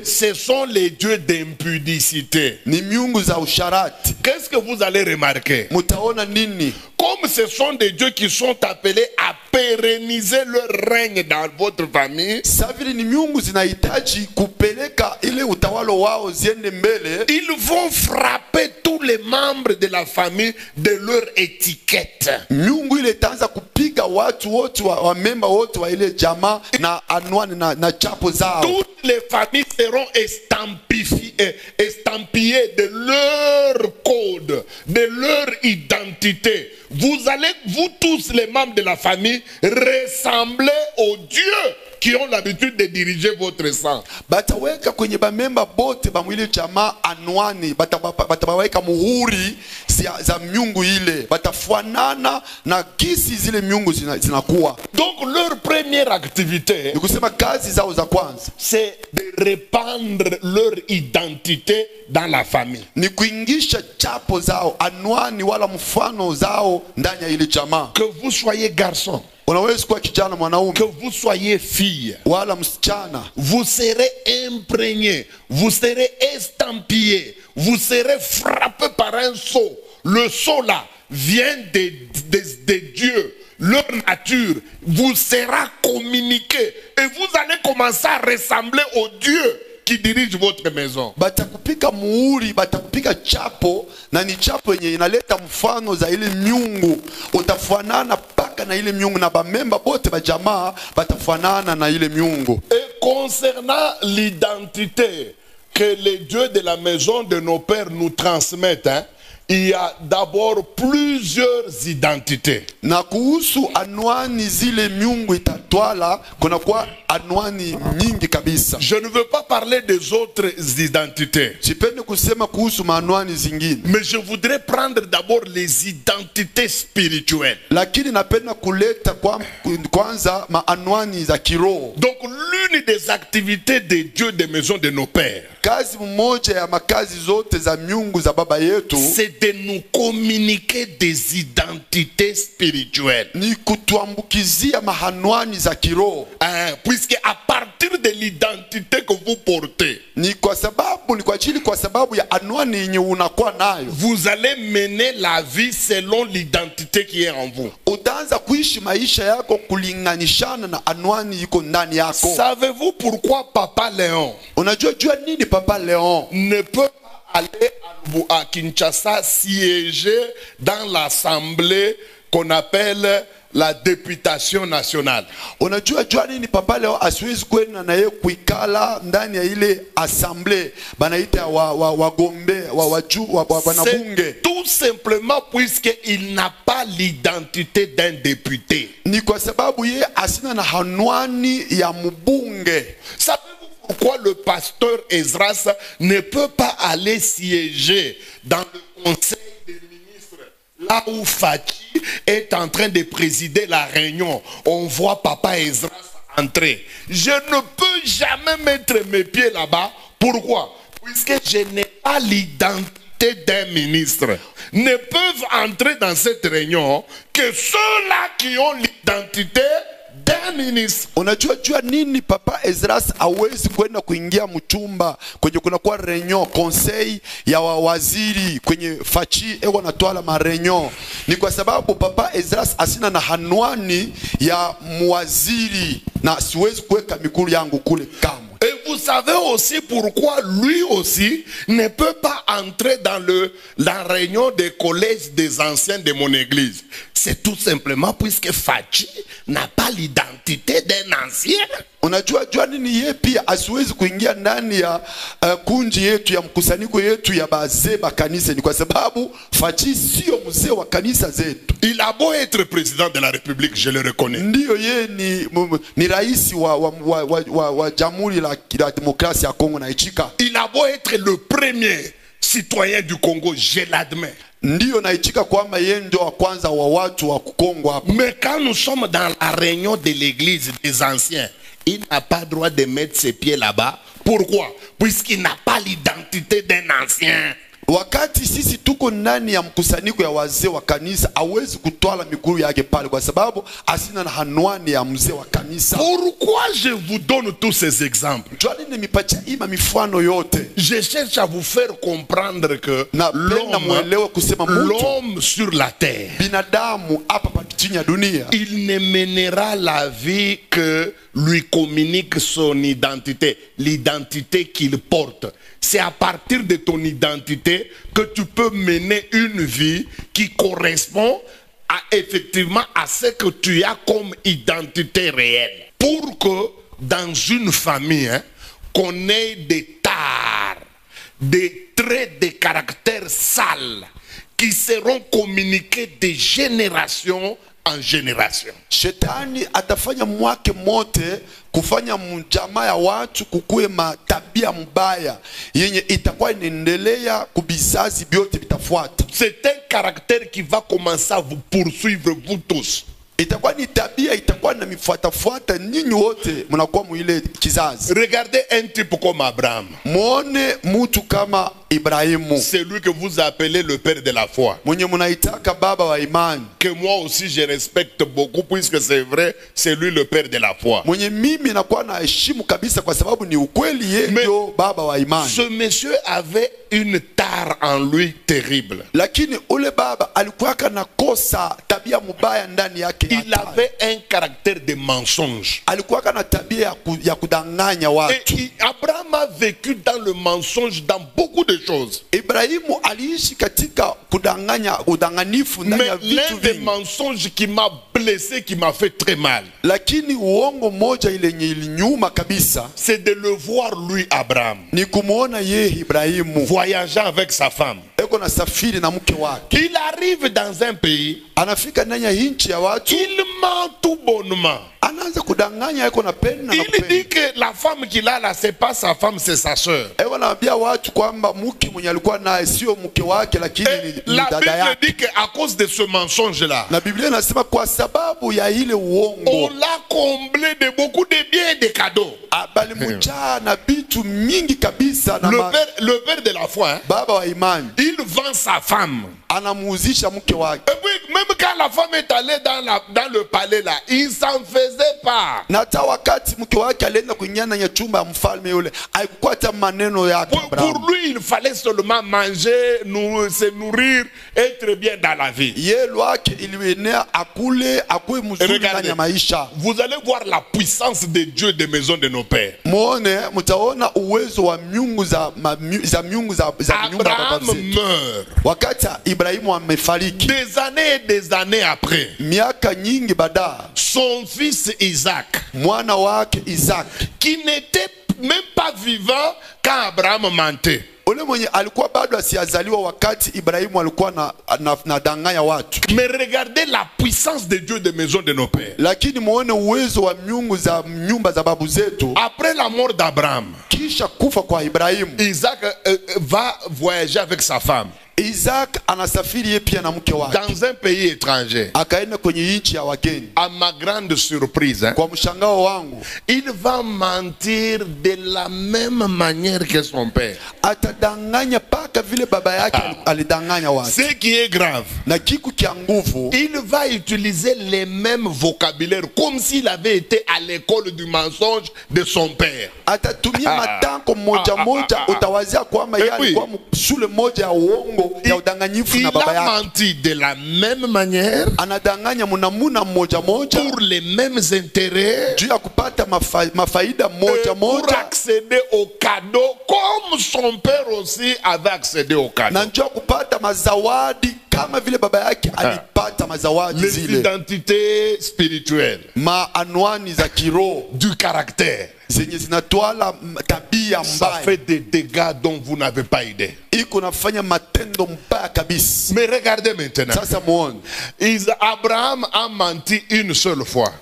ce sont les dieux d'impudicité. Qu'est-ce que vous allez remarquer? Comme ce sont des dieux qui sont appelés à pérenniser leur règne dans votre famille, ils vont frapper tous les membres de la famille de leur étiquette. Toutes les familles seront estampillées de leur code, de leur identité. Vous allez, vous tous les membres de la famille, ressembler aux dieux qui ont l'habitude de diriger votre sang. Bataweka kwenye bamemba bote bamwile chama anwani batabaweka muhuri za miungu ile batafuanana na kisi zile miungu zinakuwa. Donc leur première activité, c'est de répandre leur identité dans la famille. Ni kuingisha chapo zao anwani wala mfano zao ndani ya ile chama. Que vous soyez garçon, que vous soyez fille, vous serez imprégné, vous serez estampillé, vous serez frappé par un sceau. Le sceau là vient des dieux. Leur nature vous sera communiquée et vous allez commencer à ressembler aux dieux qui dirige votre maison. Batakupika muhuri, batakupika chapo, na ni chapo yenye inaleta mfano za ile miungu. Utafuanana paka na ile miungu na bamemba bote ba jamaa batafuanana na ile miungu. Et concernant l'identité que les dieux de la maison de nos pères nous transmettent, il y a d'abord plusieurs identités. Na kuhusu anwani zile miungu itatwala kuna kwa anwani nyingi kabisa. Je ne veux pas parler des autres identités. Sipende kusema kuhusu maanwani zingine. Mais je voudrais prendre d'abord les identités spirituelles. Lakini napenda kuleta kwanza maanwani za kiroho. Donc l'une des activités des dieux des maisons de nos pères, kazi mmoja ya makazi zote za miungu za baba yetu, c'est de nous communiquer des identités spirituelles. Ni kutuambukizia mahanwani za kiroho. Puisque à partir de l'identité que vous portez, ni kwa sababu ya anwani yenye unakuwa nayo, vous allez mener la vie selon l'identité qui est en vous. Utaanza kuishi maisha yako kulinganishana na anwani iko ndani yako. Savez-vous pourquoi Papa Léon, unajua nini Papa Léon ne peut aller à Kinshasa siéger dans l'assemblée qu'on appelle la députation nationale? Unajua nini Papa Léon asiwezi kwenda na yeye kuikala ndani ya ile assemblée banaita wagombe wanabunge? Tout simplement puisqu'il n'a pas l'identité d'un député. Ni kwa sababu ye asina na hanwani ya mbunge. Savez-vous pourquoi le pasteur Esdras ne peut pas aller siéger dans le conseil des ministres, là où Fachi est en train de présider la réunion? On voit Papa Esdras entrer. Je ne peux jamais mettre mes pieds là-bas. Pourquoi? Puisque je n'ai pas l'identité d'un ministre. Ne peuvent entrer dans cette réunion que ceux-là qui ont l'identité d'un ministre. Unajua nini Papa Esdras hawezi kwenda kuingia mchumba kwenye kuna kwa reunion conseil ya waziri kwenye Fachi ego natwala ma reunion? Ni kwa sababu Papa Esdras asina na hanwani ya mwaziri na siwezi kuweka mikulu yangu kule kama. Et vous savez aussi pourquoi lui aussi ne peut pas entrer dans la réunion des collèges des anciens de mon église. C'est tout simplement puisque Fachi n'a pas l'identité d'un ancien. Unajua nini yeye pia asiwezi kuingia ndani ya kunji yetu ya mkusanyiko yetu ya bazee ba kanisa? Ni kwa sababu Fachi sio mzee wa kanisa zetu. Il a beau être président de la République, je le reconnais. Ndiyo yeye ni rais wa Jamhuri la Demokrasia ya Kongo na ichika. Il a beau être le premier citoyen du Congo, je l'admets. Ndiyo naichika kwamba yeye ndio wa kwanza wa watu wa Kongo hapa. Mais quand nous sommes dans la réunion de l'église des anciens, il n'a pas droit de mettre ses pieds là-bas. Pourquoi? Puisqu'il n'a pas l'identité d'un ancien. Wakati sisi tuko ndani ya mkusanyiko ya wazee wa kanisa, hawezi kutwala mikuru yake pale kwa sababu asina na hanwani ya mzee wa kanisa. Pourquoi je vous donne tous ces exemples? Je cherche à vous faire comprendre que l'homme sur la terre, il ne mènera la vie que lui communique son identité, l'identité qu'il porte. C'est à partir de ton identité que tu peux mener une vie qui correspond effectivement à ce que tu as comme identité réelle. Pour que dans une famille, qu'on ait des tares, des traits de caractère sales qui seront communiqués de génération en génération. Shetani atafanya mwake mote kufanya mjamaa ya watu kukue matabia mbaya yenye itakuwa inaendelea kubizazi byote bitafuata. C'est un caractère qui va commencer à vous poursuivre vous tous. Itakuwa ni tabia itakuwa na mifuatafuata nyinyi wote mnakuwa muile kizazi. Regardez un type comme Abraham. Muone mtu kama Ibrahimu. C'est lui que vous appelez le père de la foi. Mwenye mnaitaka baba wa imani. Que moi aussi je respecte beaucoup puisque c'est vrai, c'est lui le père de la foi. Mwenye mimi nakuwa na heshimu kabisa kwa sababu ni ukweli yeye ndio baba wa imani. Ce monsieur avait une tare en lui terrible. Lakini ule baba alikuwa na kosa tabia mbaya ndani yake. Il avait un caractère de mensonge. Alikuwa na tabia ya kudanganya watu. Et Abraham a vécu dans le mensonge dans beaucoup de choses. Ibrahimu aliishi katika kudanganya, udanganifu ndani ya vitu vingi. Mais l'un des mensonges qui m'a blessé, qui m'a fait très mal, lakini uongo moja ile ilinyuma kabisa, c'est de le voir lui Abraham ni kumuona yeye Ibrahimu voyageant avec sa femme. eko na safiri na mke wake. Il arrive dans un pays, anafika ndani ya nchi ya watu, il ment tout bonnement. Anaanza kudanganya eko na pena. Il dit que la femme qu'il a là, c'est pas sa femme, c'est sa sœur. Eko anaambia watu kwamba mke mwenye alikuwa naye sio mke wake lakini ni dada yake. La Bible dit que à cause de ce mensonge là, na Biblia inasema kwa sababu ya ile uongo, on l'a comblé de beaucoup de biens et de cadeaux. Bali mujaa na bitu mingi kabisa na le père de la foi, hein, baba wa imani, il vend sa femme, anamuuzisha mke wake. Et puis même quand la femme est allée dans le palais là, il s'en faisait pas. Na hata wakati mke wake alienda kuingia ndani ya chumba ya mfalme yule, haikuwa hata maneno yake. Pour lui il fallait seulement manger, se nourrir, être bien dans la vie. Yeye wake ilienea akule akue mzuri ndani ya maisha. Vous allez voir la puissance de Dieu des maisons de nos pères. Muone mtaona uwezo wa miungu za miungu za nyumba ya baba zetu. Meurt. Wakati Ibrahimu amefariki, des années après, miaka nyingi baada, son fils Isaac, mwana wake Isaac, qui n'était même pas vivant quand Abraham mentait. ule mwenye alikuwa bado asiazaliwa wakati Ibrahimu alikuwa na danganya watu. Mais regardez la puissance de Dieu des maisons de nos pères. Lakini muone uwezo wa miungu za nyumba za babu zetu. Après la mort d'Abraham, Kisha kufa kwa Ibrahimu, Isaac va voyager avec sa femme Isaac anasafiri yeye pia na mke wake dans un pays étranger. akaenda kwenye nchi ya wageni. À ma grande surprise, Kwa mshangao wangu, il va mentir de la même manière que son père. atadanganya paka vile baba yake alidanganya watu. Ce qui est grave, Na kiku kia nguvu, il va utiliser les mêmes vocabulaires comme s'il avait été à l'école du mensonge de son père. atatumia matango moja moja, utawazia kwamba yeye alikuwa shule moja ya uongo ya udanganyifu na baba Il a yake. menti de la même manière Anadanganya munamuna moja moja pour les mêmes intérêts, juu ya kupata mafaida moja pour moja, accéder au cadeau comme son père aussi avait accédé au cadeau. na njoo kupata mazawadi kama vile baba yake alipata mazawadi Les zile. identités spirituelles, Maanwani za kiroho du caractère, zenye zinatwala tabia ça mbaya, fait des dégâts dont vous n'avez pas idée. iko nafanya matendo mbaya kabisa. Mais regardez maintenant, Sasa muone, Abraham a menti une seule fois.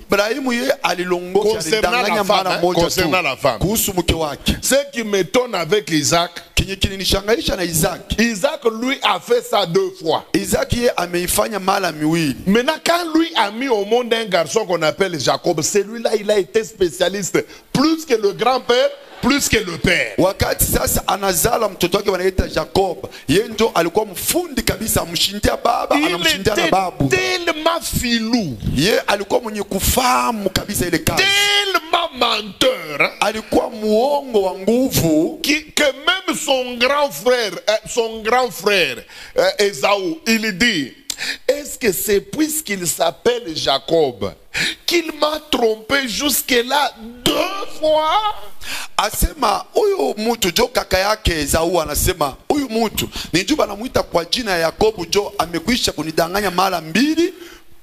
Ibrahimu yeye alilongoka, alidanganya mara moja tu concernant la femme. kuhusu mke wake. Ce qui m'étonne avec Isaac, Kenye kilinishangaisha na Isaac, Isaac lui a fait ça 2 fois. Isaac yeye ameifanya mara miwili. Maintenant, quand lui a mis au monde un garçon qu'on appelle Jacob, celui-là, il a été spécialiste, plus que le grand-père, plus que le père. Wakati sasa anazala mtoto wake wanaita Jacob, yeye ndo alikuwa mfundi kabisa, mshindia baba, Il anamshindia na était babu. tellement filou, Yeye alikuwa mwenye kufahamu kabisa ile kazi. tellement menteur, hein, Alikuwa muongo wa nguvu que même son grand frère, Esaü, il dit, est-ce que c'est puisqu'il s'appelle Jacob qu'il m'a trompé jusque-là 2 fois? asema huyu mtu jo kaka yake Esau anasema huyu mtu ni juba anamuita kwa jina ya Yakobo jo amekwisha kunidanganya mara mbili.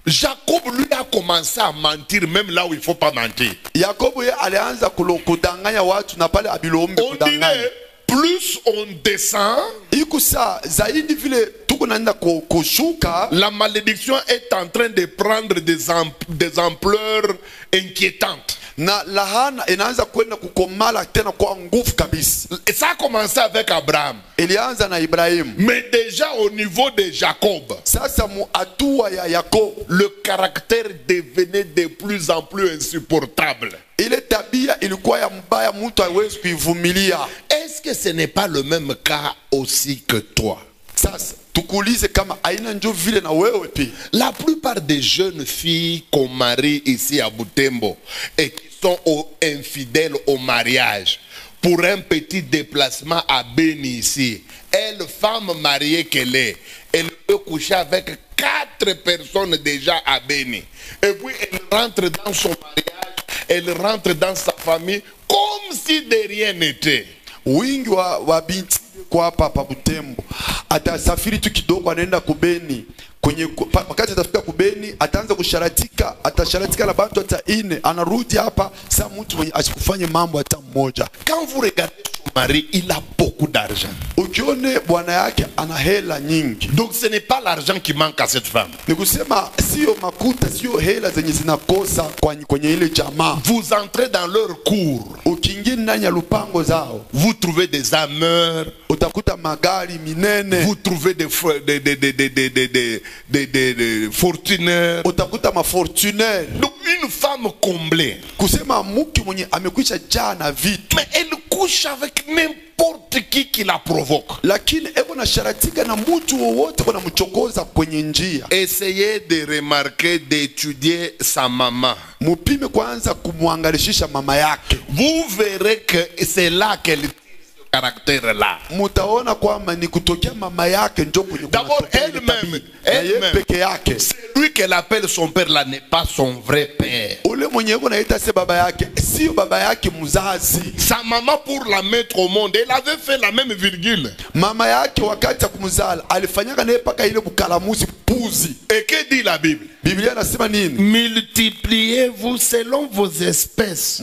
Jacob lui a commencé à mentir même là où il ne faut pas mentir. Yakobo ye alianza kudanganya watu na pale abilombe On kudanganya. dirait, plus on descend, Ikusa zaidi vile tuko naenda kushuka, la malédiction est en train de prendre des ampleurs inquiétantes. na lahana inaanza kwenda kukomala tena kwa nguvu kabisa. Et ça a commencé avec Abraham. Ilianza na Ibrahimu. Mais déjà au niveau de Jacob, Sasa mu hatua ya Yakobo, le caractère devenait de plus en plus insupportable. ile tabia ilikuwa ya mbaya, mtu hawezi kuivumilia. Est-ce que ce n'est pas le même cas aussi que toi? Sasa tukuulize kama aina njo vile na wewe pia. La plupart des jeunes filles qu'on marie ici à Butembo et qui sont infidèles au mariage, pour un petit déplacement à Beni ici, elle, femme mariée qu'elle est, elle peut coucher avec 4 personnes déjà à Beni. Et puis elle rentre dans son mariage, elle rentre dans sa famille comme si de rien n'était. Wingi wa binti kwa hapa Butembo atasafiri tu kidogo anaenda kubeni, kwenye wakati atafika kubeni ataanza kusharatika, atasharatika na bantu hata ine, anarudi hapa saa mtu mwenye asikufanye mambo hata mmoja. Quand vous regardez son mari, il a beaucoup d'argent. Ukione bwana yake ana hela nyingi. Donc ce n'est pas l'argent qui manque à cette femme. Ni kusema sio makuta, sio hela zenye zinakosa kwenye ile jamaa. Vous entrez dans leur cour, Ukiingia ndani ya lupango zao, vous trouvez des ameurs, utakuta magari minene, vous trouvez des fortuneurs. utakuta mafortunaire. Donc une femme comblée. Kusema mke mwenye amekwisha jaa na vitu, Mais elle couche avec n'importe qui la provoque. lakini eko na sharatika na mtu wowote kuna mchokoza kwenye njia. Essayez de remarquer, d'étudier sa maman. Mupime kwanza kumwangalishisha mama yake. Vous verrez que c'est là qu'elle tire ce caractère-là. Mutaona kwamba ni kutokea mama yake ndio kwenye D'abord elle-même, peke yake. celui qu'elle appelle son père là n'est pas son vrai père. Ule mwenye yuko naita se baba yake sio baba yake mzazi. Sa maman, pour la mettre au monde, elle avait fait la même virgule. Mama yake wakati ya kumzala alifanyaka naye paka ile bukalamuzi mpuzi. Et que dit la Bible? Biblia nasema nini? Multipliez-vous selon vos espèces.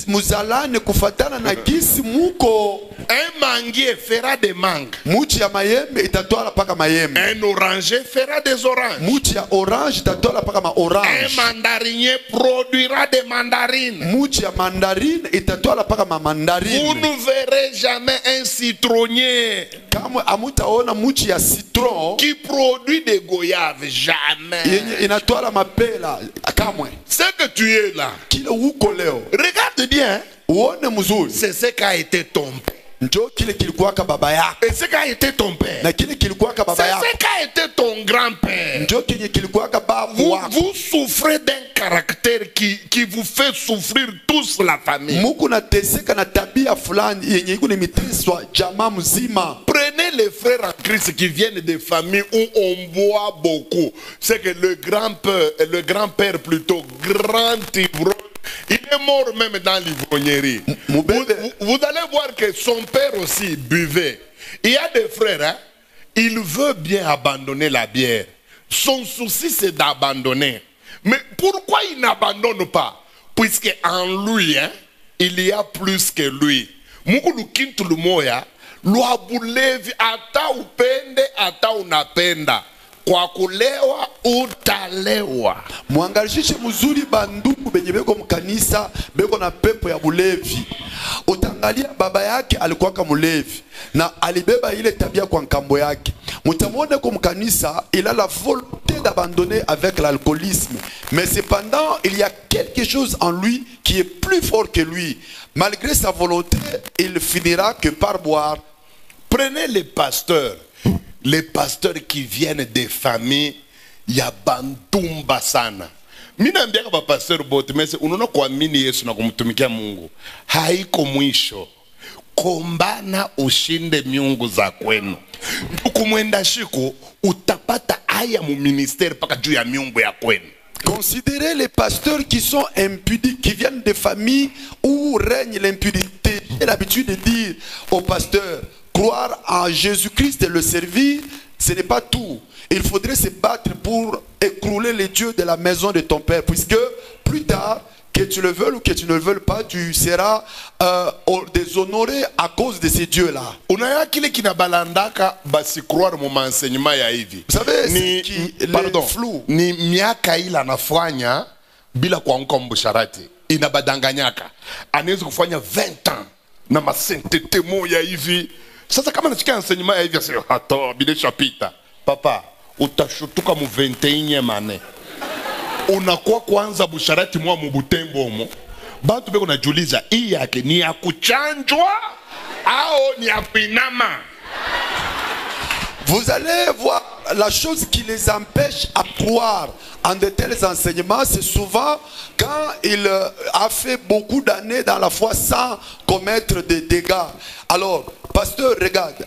Muzalane kufatana na gisi muko. Un manguier fera des mangues. Muchi ya mayembe itatwala paka mayembe. Un oranger fera des oranges. Muchi ya orange itatwala paka ma orange. Un mandarinier produira des mandarines. Muchi ya mandarine itatwala paka ma mandarine. Vous ne verrez jamais un citronnier Kama amutaona muchi ya citron qui produit des goyaves. Jamais. yenye inatwala mapela kamwe. C'est que tu es là. Kile uko leo. Regarde bien. Uone mzuri. C'est ce qu'a été ton père. Njo kile kilikuwaka baba yako. Et ce qu'a été ton père. Na kile kilikuwaka baba C'est yako. ce qu'a été ton grand-père. Njo kile kilikuwaka babu wako. Vous souffrez d'un caractère qui vous fait souffrir tous la famille. Muku na teseka na tabia fulani yenye iko nimiteswa jamaa mzima. Prenez les frères en Christ qui viennent des familles où on boit beaucoup. C'est que le grand-père plutôt, grand ivrogne, il est mort même dans l'ivrognerie. Vous allez voir que son père aussi buvait. Il y a des frères, hein, il veut bien abandonner la bière. Son souci c'est d'abandonner. Mais pourquoi il n'abandonne pas? Puisque en lui, hein, il y a plus que lui. Mukulu kintu lumoya, luabulevi ata upende ata unapenda. Kwa kulewa utalewa. Muangalishishe mzuri banduku benye beko mkanisa beko na pepo ya bulevi. Utangalia baba yake alikuwa mulevi na alibeba ile tabia kwa nkambo yake. Mutamwone kwa mkanisa il a la volonté d'abandonner avec l'alcoolisme, mais cependant il y a quelque chose en lui qui est plus fort que lui. Malgré sa volonté, il finira que par boire. Prenez les pasteurs qui viennent des familles ya bantumba sana. Mina ambiaka ba pastor bote mese unaona kuamini Yesu na kumtumikia Mungu haiko mwisho. Kombana ushinde miungu za kwenu. Kumwenda shiku utapata aya mu ministère paka juu ya miungu ya kwenu. Considérez les pasteurs qui sont impudiques, qui viennent des familles où règne l'impudicité. J'ai l'habitude de dire aux pasteurs, croire en Jésus-Christ et le servir, ce n'est pas tout. Il faudrait se battre pour écrouler les dieux de la maison de ton père, puisque plus tard, que tu le veuilles ou que tu ne le veuilles pas, tu seras déshonoré à cause de ces dieux-là. Vous savez, ni miaka ila nafanya bila kuanguka mbusharati inabadanganyaka. Anaweza kufanya 20 ans na masentete moya hivi. Sasa kama nasikia enseignement ya hivi asio hato bile chapita. Papa, utashutuka mu 21e mane. Unakuwa kwanza busharati mwa mubutembo mo. Bantu beko najuliza hii yake ni ya kuchanjwa au ni ya kuinama? Vous allez voir la chose qui les empêche à croire en de tels enseignements, c'est souvent quand il a fait beaucoup d'années dans la foi sans commettre des dégâts. Alors, pasteur, regarde,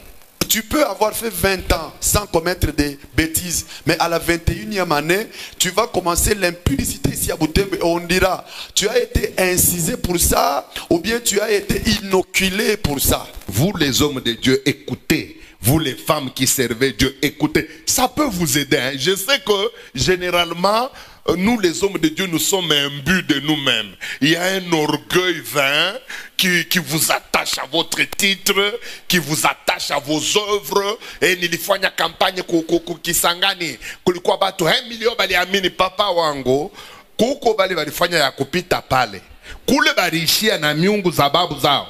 tu peux avoir fait 20 ans sans commettre des bêtises, mais à la 21e année, tu vas commencer l'impudicité ici à Butembo et on dira, tu as été incisé pour ça ou bien tu as été inoculé pour ça. Vous les hommes de Dieu, écoutez. Vous les femmes qui servez Dieu, écoutez, ça peut vous aider. Hein. Je sais que généralement, nous les hommes de Dieu, nous sommes imbus de nous-mêmes. Il y a un orgueil vain qui vous attache à votre titre, qui vous attache à vos œuvres. Et nilifanya campagne kisangani kulikuwa batu 1 million baliamini papa wangu kuko bali balifanya ya kupita pale. Kule balishia na miungu za babu zao.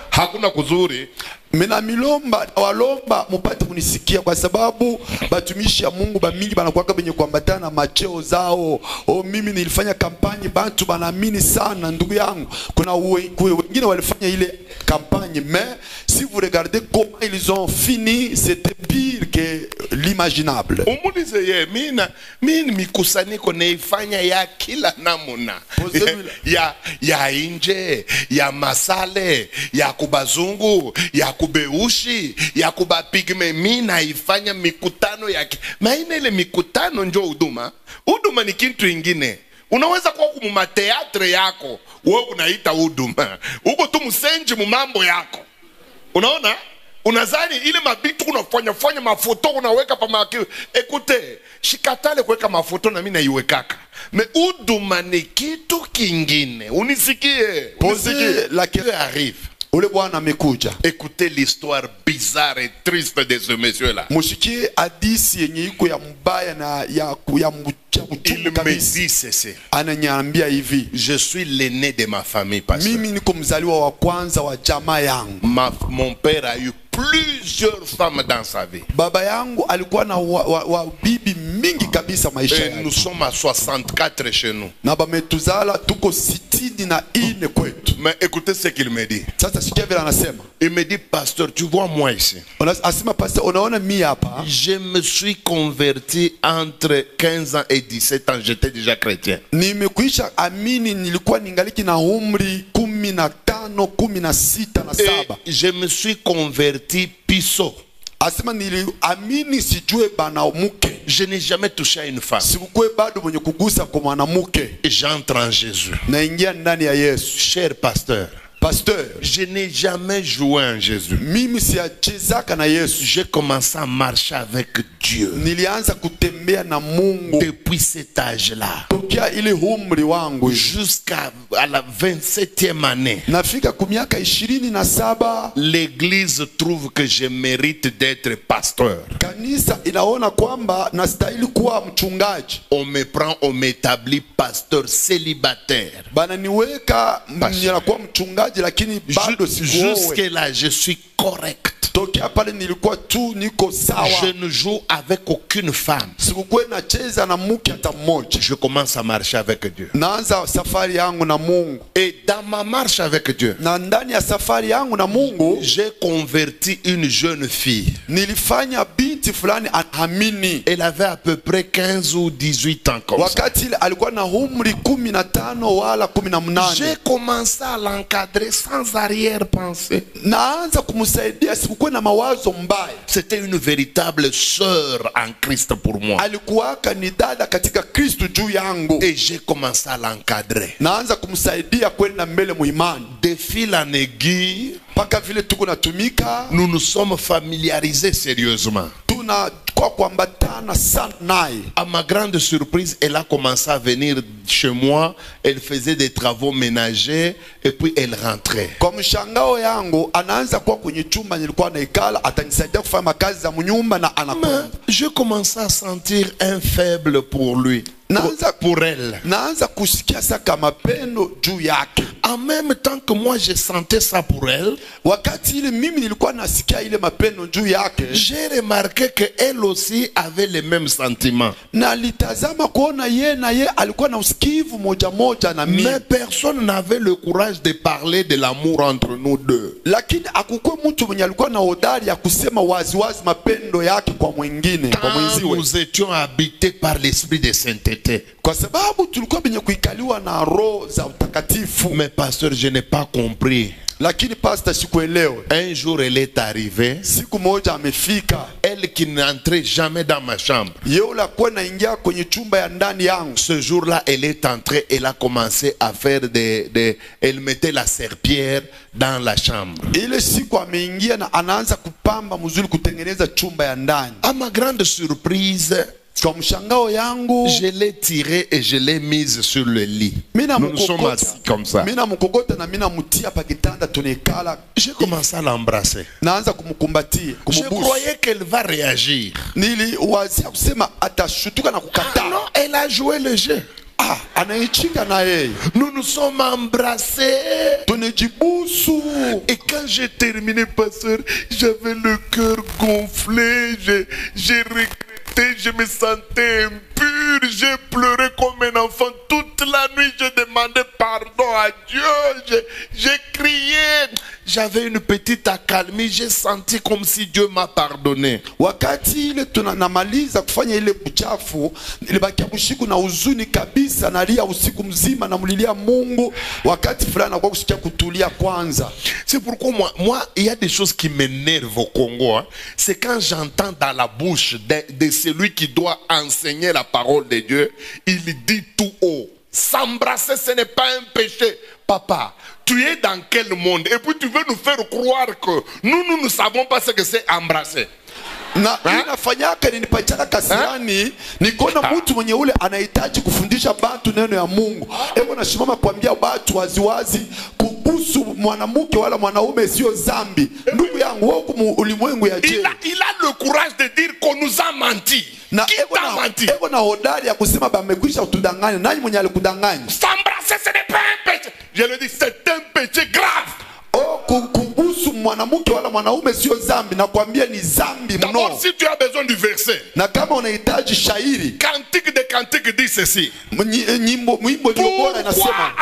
Hakuna kuzuri. Mena milomba walomba mupate kunisikia kwa sababu batumishi ya Mungu ba mingi banakuwa benye kuambatana na macheo zao. Mimi nilifanya kampanye bantu banaamini sana ndugu yangu. Kuna wengine walifanya ile kampanye, mais si vous regardez comment ils ont fini, c'était pire que l'imaginable. Umulize ye mina mikusanyiko neifanya ya kila namuna. ya inje, ya masale, ya kubazungu, ya kubeushi, ya kubapigme. Mina ifanya mikutano ya maina ile mikutano njo huduma. Huduma ni kitu ingine. Unaweza kuwa kumuma teatre yako, wewe unaita huduma. Uko tu msenji mumambo yako. Unaona? Unazani ile mabitu unafanya mafoto unaweka pa makiwe. Écoutez, shikatale kuweka mafoto na mimi naiwekaka. Mais uduma ni kitu kingine. Unisikie. La question arrive. Ule bwana amekuja. Écoutez l'histoire bizarre et triste de ce monsieur là. Mushikie hadisi yenye iko ya mbaya na ya Il me dit ceci. Ananiambia hivi, je suis l'aîné de ma famille, pasteur. Mimi niko mzaliwa wa kwanza wa jamaa yangu. Mon père a eu plusieurs femmes dans sa vie. Baba yangu alikuwa na bibi mingi kabisa maisha yake. Nous sommes à 64 chez nous. Na bametuzala tuko 64 kwetu. Mais écoutez ce qu'il me dit. Sasa sikia vile anasema. Il me dit, pasteur, tu vois moi ici. Asema pasteur, unaona mimi hapa? Je me suis converti entre 15 ans et 17 ans, j'étais déjà chrétien. Nimekuisha amini nilikuwa ningaliki na umri 15, 16 na 7. Et je me suis converti piso. Asema niliamini sijue banamuke. Je n'ai jamais touché à une femme. Sikukwe bado mwenye kugusa kwa mwanamke. J'entre en Jésus. Naingia ndani ya Yesu. Cher pasteur, je n'ai jamais joué en Jésus. Mimi siachezaka na Yesu. J'ai commencé à marcher avec Dieu. Nilianza kutembea na Mungu depuis cet âge-là. Tokia ile umri wangu jusqu'à la 27e année. Nafika kumiaka 27. L'église trouve que je mérite d'être pasteur. Kanisa inaona kwamba nastahili kuwa mchungaji. On me prend, on m'établit pasteur célibataire. Bana niweka ninakuwa mchungaji lakini bado sikuowe. Jusque là je suis correct. Tokia pale nilikuwa tu niko sawa. Je ne joue avec aucune femme. Sikukwe nacheza na mke hata mmoja. Je commence à marcher avec Dieu. Naanza safari yangu na Mungu. Et dans ma marche avec Dieu, na ndani ya safari yangu na Mungu, j'ai converti une jeune fille. Nilifanya binti fulani aamini. Elle avait à peu près 15 ou 18 ans comme wakati ça. Alikuwa na umri 15 wala 18. J'ai commencé à l'encadrer sans arrière-pensée. Naanza kumsaidia sikuwa na mawazo mbaya. C'était une véritable sœur en Christ pour moi. Alikuwa ni dada katika Kristo juu yangu. Et j'ai commencé à l'encadrer. Naanza kumsaidia kwenda mbele muimani. De fil en aiguille, paka vile tuko natumika, nous nous sommes familiarisés sérieusement. À ma grande surprise, elle a commencé à venir chez moi. Elle faisait des travaux ménagers et puis elle rentrait. Comme shangao yangu anaanza kwa kwenye chumba nilikuwa naikala atanisaidia kufanya makazi za mnyumba na anakwenda. Je commençais à sentir un faible pour lui. Pour elle. En même temps que moi je sentais ça pour elle, j'ai remarqué qu'elle aussi avait les mêmes sentiments. Mais personne n'avait le courage de parler de l'amour entre nous deux. Quand nous étions habités par l'esprit de sainteté. Mais pasteur, je n'ai pas compris. Un jour elle est arrivée. Elle qui n'entrait jamais dans ma chambre. Ce jour-là, elle est entrée. Elle a commencé à faire elle mettait la serpillière dans la chambre. À ma grande surprise, je l'ai tirée et je l'ai mise sur le lit. Nous nous sommes assis comme ça. J'ai commencé à l'embrasser. Je croyais qu'elle va réagir. Non, elle a joué le jeu. Nous nous sommes embrassés. Et quand j'ai terminé, pasteur, j'avais le cœur gonflé. J'ai regretté, je me sentais impur. J'ai pleuré comme un enfant. Toute la nuit, j'ai demandé pardon à Dieu. J'ai crié. J'avais une petite accalmie. J'ai senti comme si Dieu m'a pardonné. Wakati ile tunamaliza kufanya ile buchafu, nilibakia bushiku na huzuni kabisa, nalia usiku mzima na mlilia Mungu. Wakati fulani kwa kusikia kutulia kwanza. C'est pourquoi moi, il y a des choses qui m'énervent au Congo. Hein. C'est quand j'entends dans la bouche de celui qui doit enseigner la parole de Dieu, il dit tout haut: s'embrasser, ce n'est pas un péché. papa, tu es dans quel monde? Et puis tu veux nous faire croire que nous ne savons pas ce que c'est embrasser. Na inafanyaka nilipachana kasirani nikona mtu mwenye ule anahitaji kufundisha batu neno ya Mungu. Hebu nashimama kuambia batu waziwazi kuhusu mwanamke wala mwanaume sio zambi. Ndugu yangu wako ulimwengu ya je. Il a le courage de dire qu'on nous a menti. Na Qui t'a menti? Ego na hodari ya kusema bamekwisha kutudanganya. Nani mwenye alikudanganya? S'embrasser, ce n'est pas un péché. Je le dis, c'est un péché grave. Kubusu mwanamke wala mwanaume sio zambi, na kuambia ni zambi mno. D'abord, si tu as besoin du verset, na kama unahitaji shairi, Cantique de Cantique dit ceci: mwimbo bora inasema,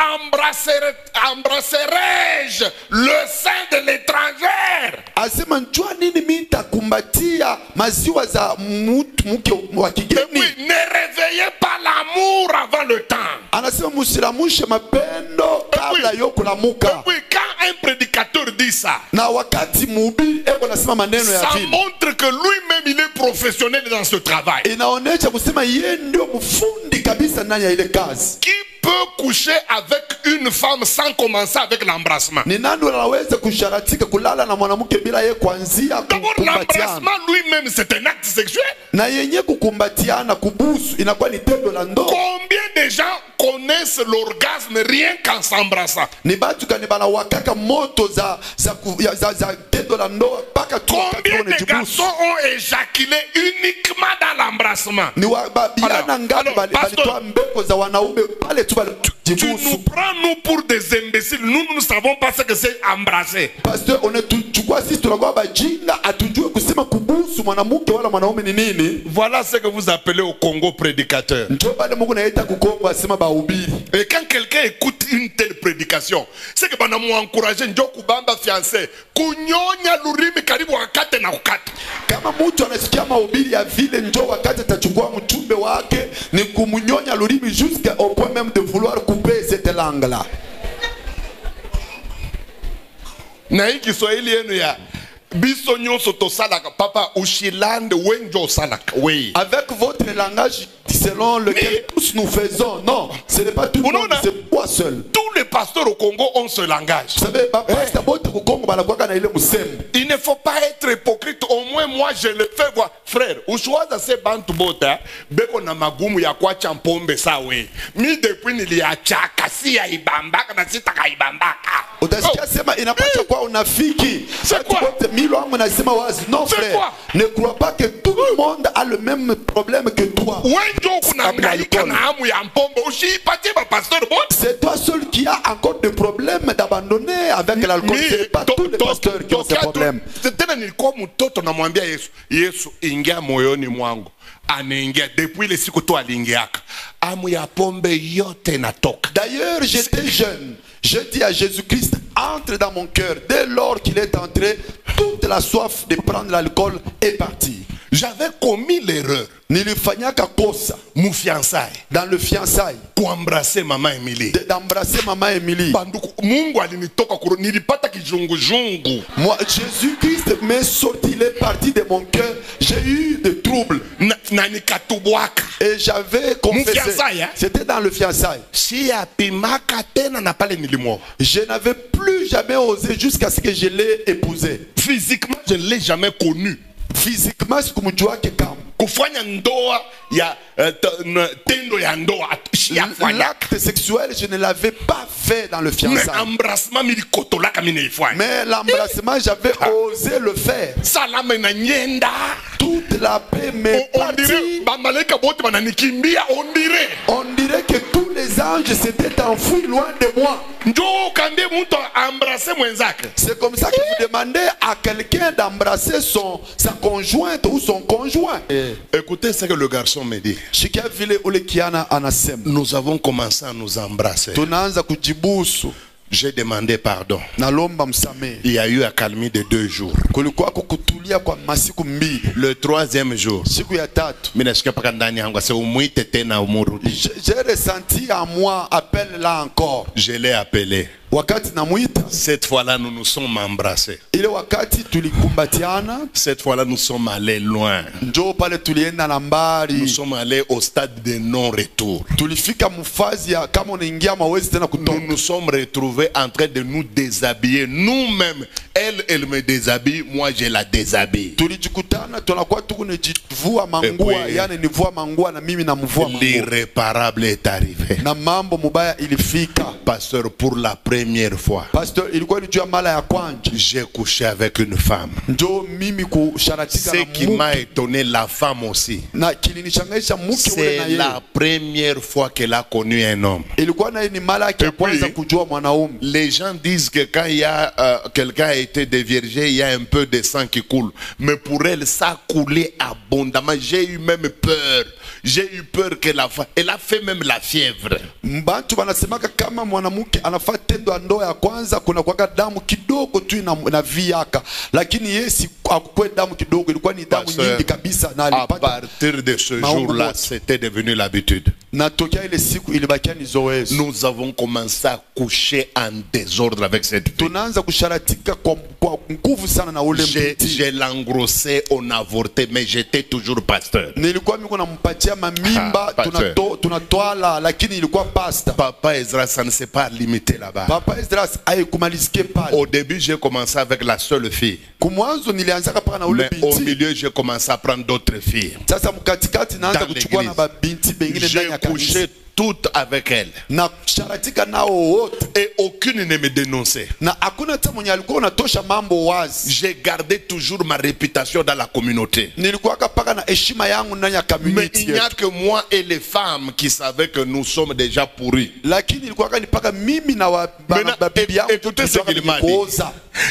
embrasserai-je le sein de l'étrangère? Asema njua nini mimi nitakumbatia maziwa za mke wa kigeni. Ne réveillez pas l'amour avant le temps. Anasema musiramushe mapendo kabla yo kulamuka. Oui, quand un prédicateur dit ça, na wakati mhubiri eko nasema maneno ya vile, ça montre que lui-même il est professionnel dans ce travail. Inaonesha kusema yeye ndio mfundi kabisa ndani ya ile kazi. Qui peut coucher avec une femme sans commencer avec l'embrassement? Ni nani anaweza kusharatika kulala na mwanamke bila yeye kuanzia kukumbatiana? L'embrassement lui-même c'est un acte sexuel. Na yenye kukumbatiana kubusu inakuwa ni tendo la ndoa. Combien de gens connaissent l'orgasme rien qu'en s'embrassant? Ni batu kani bana wakaka moto za tendo la ndoa paka tu. Combien de garçons ont éjaculé uniquement dans l'embrassement? Ni wabiana ngapi balitoa mbeko za wanaume pale tu tu nous prends nous pour des imbéciles. Nous ne savons pas ce que c'est embrasser. Pasteur, on est chukua sisi tunakuwa bajinga atujue kusema kubusu mwanamke wala mwanaume ni nini. Voilà ce que vous appelez au Congo prédicateur. Ndio pale Mungu naita kukongo asema bahubiri. Et quand quelqu'un écoute une telle prédication, c'est que bana mu encourager ndio kubamba fiancé kunyonya lurimi karibu wakate na kukata. Kama mtu anasikia mahubiri ya vile ndio wakati atachukua mchumbe wake ni kumunyonya lurimi jusqu'à au point même de vouloir couper cette langue là. Na hii Kiswahili yenu ya biso nyonso tosalaka papa ushilande wenjo salaka we. Avec votre langage selon lequel tous nous faisons, non, ce n'est pas tout le monde, c'est toi seul. Tous les pasteurs au Congo ont ce langage. Vous savez, il ne faut pas être hypocrite. Au moins moi je le fais voir. Frère, ushuaza se bantu bota beko na magumu ya kuacha mpombe sawe. Mi depuis niliachaka si ya ibambaka na sitaka ibambaka. Utasikia sema inapaswa kwa unafiki. C'est quoi? Non frère, ne crois pas que tout le monde a le même problème que toi. C'est toi seul qui a encore des problèmes d'abandonner avec l'alcool. C'est pas tous les pasteurs qui ont ces problèmes. D'ailleurs, j'étais jeune. Je dis à Jésus-Christ, entre dans mon cœur. Dès lors qu'il est entré, toute la soif de prendre l'alcool est partie. J'avais commis l'erreur. Nilifanyaka kosa mu fiançailles. Dans le fiançailles. D'embrasser maman Emily. D'embrasser maman Emily. Moi, Jésus-Christ m'est sorti, il est parti de mon cœur. J'ai eu des troubles. Et j'avais confessé. C'était dans le fiançailles. Je n'avais plus jamais osé jusqu'à ce que je l'ai épousé. Physiquement, je ne l'ai jamais connu. Physiquement, c'est comme kufanya kufanya ndoa ya tendo ya ndoa. L'acte sexuel, je ne l'avais pas fait dans le fiançailles. Mais l'embrassement, j'avais osé le faire. Toute la paix m'est partie. On dirait que tous les anges s'étaient enfouis loin de moi. C'est comme ça que vous demandez à quelqu'un d'embrasser sa conjointe ou son conjoint. Écoutez ce que le garçon me dit. Nous avons commencé à nous embrasser. J'ai demandé pardon. Il y a eu accalmie de 2 jours. kulikuwa kukutulia kwa masiku mbili. Le troisième jour, Siku ya tatu, j'ai ressenti en moi appel là encore. je l'ai appelé. Wakati namuita, Cette fois-là, nous nous sommes embrassés. ile wakati tulikumbatiana, Cette fois-là, nous sommes allés loin. njoo pale tulienda na Nous mbali. sommes allés au stade de non-retour. Tulifika mfazi ya kama unaingia mawezi tena Nous kutoka. nous sommes retrouvés en train de nous déshabiller. Nous-mêmes, elle me déshabille, moi je la déshabille. Tulijikutana tunakuwa tuko nijivua mangua, puis, yani nivua mangua na mimi namvua mangua. L'irréparable est arrivé. Na mambo mubaya ilifika. Pasteur, pour la première fois, Pastor, ilikuwa ni juu ya mara ya kwanza. j'ai couché avec une femme. Njoo mimi kusharatika Ce na qui mke. m'a étonné, la femme aussi. Na kilinichangaisha mke ule na C'est yeye. la première fois qu'elle a connu un homme. Ilikuwa na ni mara yake ya Et puis, kwanza kujua mwanaume. Les gens disent que quand il y a quelqu'un a été déviergé, il y a un peu de sang qui coule. Mais pour elle, ça a coulé abondamment. J'ai eu même peur. J'ai eu peur que la femme... Elle a fait même la fièvre. Mbantu wanasemaka kama mwanamke anafaa tendo ya ndoa ya kwanza kuna kwa damu kidogo tu na viaka, lakini yesi akukwe damu kidogo, ilikuwa ni damu nyingi kabisa na À alipata. partir de ce jour-là, c'était devenu l'habitude. Na tokea ile siku ilibakia ni zoezi. Nous avons commencé à coucher en désordre avec cette fille. Tunaanza kusharatika kwa nguvu sana na ule mti. Je l'engrossais, on avortait, mais j'étais toujours pasteur. Nilikuwa miko nampatia mamimba, tunatwala, lakini ilikuwa pasta. Papa Ezra, ça ne s'est pas limité là-bas. Papa Ezra aikumalizike pale. Au début, j'ai commencé avec la seule fille. Kumwanzo nilianza paka na ule Mais au binti. milieu, j'ai commencé à prendre d'autres filles. Sasa mkatikati naanza Dans kuchukua na l'église. babinti bengine ndani J'ai ya kanisa. couché toutes avec elle. Na sharatika nao wote. Et aucune ne me dénonçait. Na hakuna hata mwenye alikuwa unatosha mambo wazi. J'ai gardé toujours ma réputation dans la communauté. Nilikuwa paka na heshima yangu ndani ya Mais community. il n'y a que moi et les femmes qui savaient que nous sommes déjà pourris. Lakini ilikuwa ni paka mimi na babibi yangu. Écoutez ce qu'il m'a dit.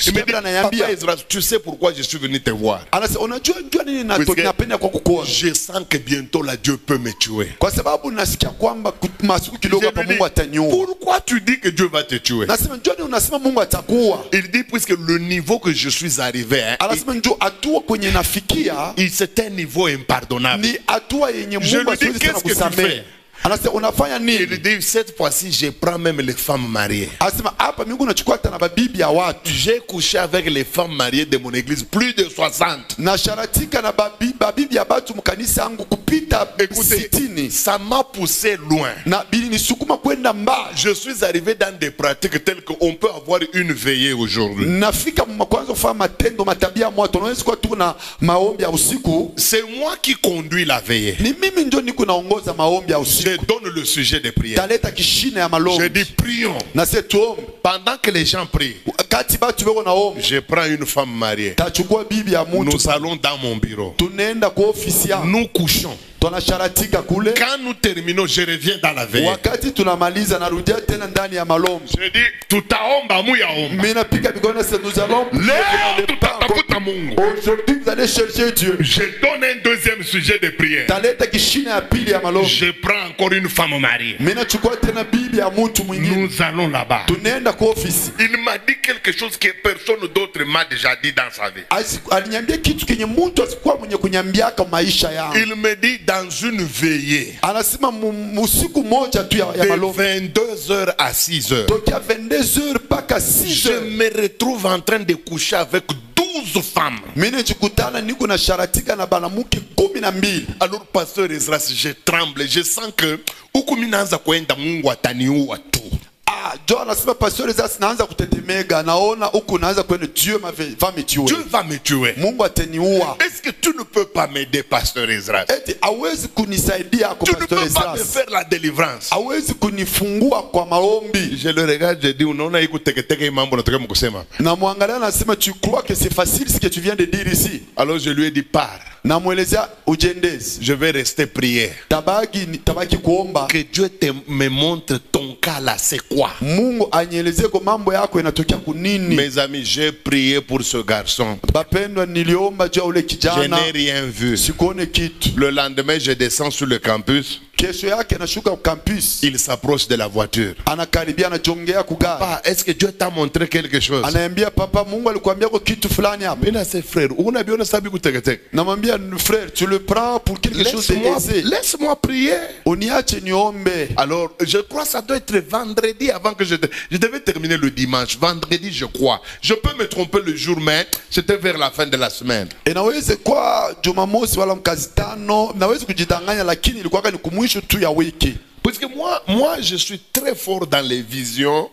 Il me dit, Papa Ezra, tu sais pourquoi je suis venu te voir? Anasema unajua nini napenda kwa kukuona. Je sens que bientôt là Dieu peut me tuer. Kwa sababu nasikia kwamba masiku kidogo hapa Mungu ataniua. Pourquoi tu dis que Dieu va te tuer? Nasema njoo unasema Mungu atakuua. Il dit puisque le niveau que je suis arrivé, Anasema njoo hatua kwenye nafikia. c'est un niveau impardonnable. Ni hatua yenye Mungu asiwezi tena kusamehe. Anasema unafanya nini? Il dit cette fois-ci je prends même les femmes mariées. Anasema hapa Mungu anachukua hata na babibi ya watu. J'ai couché avec les femmes mariées de mon église, plus de 60. Na sharatika na babibi ya watu mkanisa yangu kupita 60. Ça m'a poussé loin. Na bili nisukuma kwenda mbali. Je suis arrivé dans des pratiques telles qu'on peut avoir une veillée aujourd'hui. Nafika kwanza kufanya matendo matabia moto. Unaweza kuwa tu na maombi ya usiku. C'est moi qui conduis la veillée. Ni mimi ndio niko naongoza maombi ya usiku. Je donne le sujet de prière. Taleta kishina ya malombi. Je dis prions. Na setuombe. Pendant que les gens prient, Kati batu beko naomba. je prends une femme mariée. Tachukua bibi ya mtu. Nous allons dans mon bureau. Tunaenda kwa ofisi yangu. Nous couchons. Tunasharatika kule. Quand nous terminons, je reviens dans la veille. Wakati tunamaliza narudia tena ndani ya malombi. Je dis tutaomba muyaomba. Mimi napiga mikono sasa nous allons. Leo tutatafuta Mungu. Aujourd'hui vous allez chercher Dieu. Je donne un deuxième sujet de prière. Taleta kishina ya pili ya malombi. Je prends encore une femme mariée. Mimi nachukua tena bibi ya mtu mwingine. Nous allons là-bas. Tunaenda kwa ofisi. Il m'a dit quelque chose que personne d'autre m'a déjà dit dans sa vie. Aliniambia kitu kenye mtu asikuwa mwenye kunyambiaka maisha yangu. Il me dit dans une veillée. Anasema usiku moja tu ya malombi. De 22h à 6h. Tokia 22h mpaka 6h. Je me retrouve en train de coucher avec 12 femmes. Mimi najikutana niko na sharatika na banamuke 12. Alors pasteur Ezra, je tremble, je sens que huku mimi naanza kwenda Mungu ataniua tu. John anasema pastor sasa naanza kutetemeka, naona huku naanza kwenda Dieu va me tuer. Dieu va me tuer. Mungu ataniua. Est-ce que tu ne peux pas m'aider pasteur Ezra? Eti hawezi kunisaidia kwa pastor Ezra. Tu ne peux pas me faire la délivrance. Hawezi kunifungua kwa maombi. Je le regarde, je dis unaona hii kuteketeka mambo nataka mkusema. Na muangalia anasema tu crois que c'est facile ce que tu viens de dire ici? Alors je lui ai dit pars. Na muelezea ujendezi. Je vais rester prier. Tabaki kuomba. Que Dieu me montre ton cas là, c'est quoi? Mungu anyelezee kwa mambo yako inatokea kunini. Mes amis, j'ai prié pour ce garçon. Bapendwa niliomba juu ule kijana. Je n'ai rien vu. Sikuone kitu. Le lendemain, je descends sur le campus. Kesho yake anashuka kwa campus. Il s'approche de la voiture. Anakaribia anajongea kugari. Papa, est-ce que Dieu t'a montré quelque chose? Anaambia papa, Mungu alikwambia kwa kitu fulani hapa. Mena ses frères, unabiona sabi kuteketeke. Namwambia frère, tu le prends pour quelque chose d'aisé. Laisse-moi prier. Uniache niombe. Alors, je crois que ça doit être vendredi avant que je devais terminer le dimanche. Vendredi, je crois. Je peux me tromper le jour, mais c'était vers la fin de la semaine. Inaweze kwa Jumamosi wala mkazi tano, naweza kujidanganya lakini ilikuwa ni kumwisho tu ya wiki. Parce que moi, je suis très fort dans les visions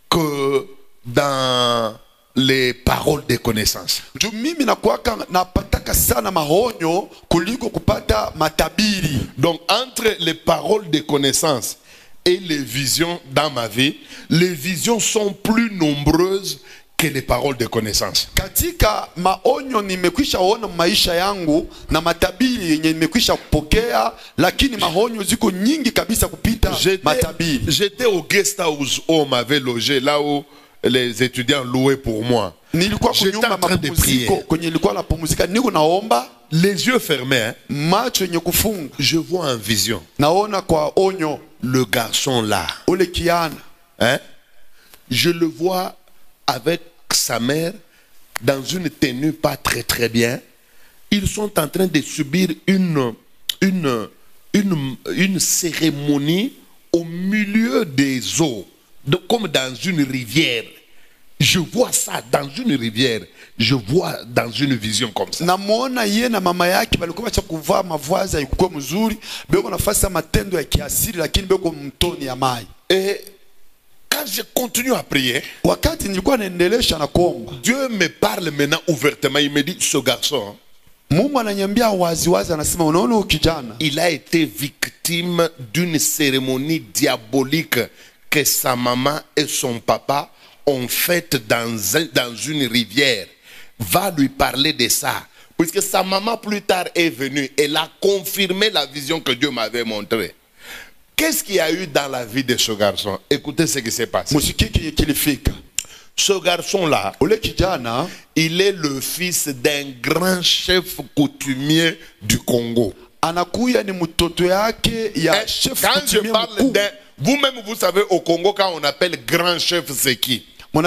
que dans les paroles de connaissance. Mimi nakuwaka napataka sana mahonyo kuliko kupata matabiri. Donc, entre les paroles de connaissance et les visions dans ma vie, les visions sont plus nombreuses que les paroles de connaissance. Katika maonyo nimekwisha ona maisha yangu na matabiri yenye nimekwisha kupokea, lakini mahonyo ziko nyingi kabisa kupita matabiri. J'étais au guest house où on m'avait logé, là où les étudiants louaient pour moi. Nilikuwa kunyumba mapumziko kwenye nilikuwa napumzika, niko naomba, les yeux fermés, hein? Macho yenye kufunga. Je vois en vision. Naona kwa onyo le garçon là. Ule kiana. Hein? Je le vois avec sa mère dans une tenue pas très très bien. Ils sont en train de subir une cérémonie au milieu des eaux, comme dans une rivière. Je vois ça dans une rivière. Je vois dans une vision comme ça. Namuona yeye na mama yake balikuwa bacha kuvaa mavazi yalikuwa mzuri, beko nafasi matendo ya kiasili lakini beko mtoni ya mai. Et quand je continue à prier, wakati nilikuwa naendelesha na kuomba, Dieu me parle maintenant ouvertement. Il me dit, ce garçon, Mungu ananiambia wazi wazi, anasema unaona ukijana, il a été victime d'une cérémonie diabolique que sa maman et son papa ont faite dans une rivière. Va lui parler de ça. Puisque sa maman plus tard est venue, elle a confirmé la vision que Dieu m'avait montrée. Qu'est-ce qu'il y a eu dans la vie de ce garçon? Écoutez ce qui s'est passé. Ce garçon-là, il est le fils d'un grand chef coutumier du Congo. Quand je parle d'un... Vous-même, vous savez, au Congo, quand on appelle grand chef, c'est qui? Je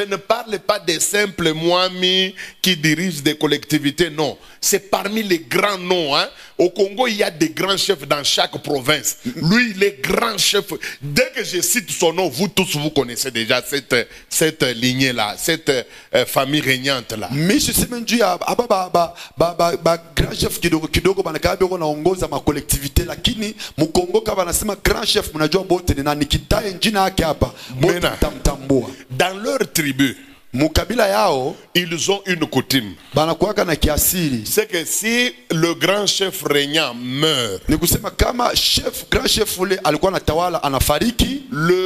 ne parle pas des simples moamis qui dirigent des collectivités, non. C'est parmi les grands noms. Hein. Au Congo, il y a des grands chefs dans chaque province. Lui, il est grand chef. Dès que je cite son nom, vous tous, vous connaissez déjà cette lignée-là, cette famille régnante-là. Dans leur tribu, ils ont une coutume. C'est que si le grand chef régnant meurt, le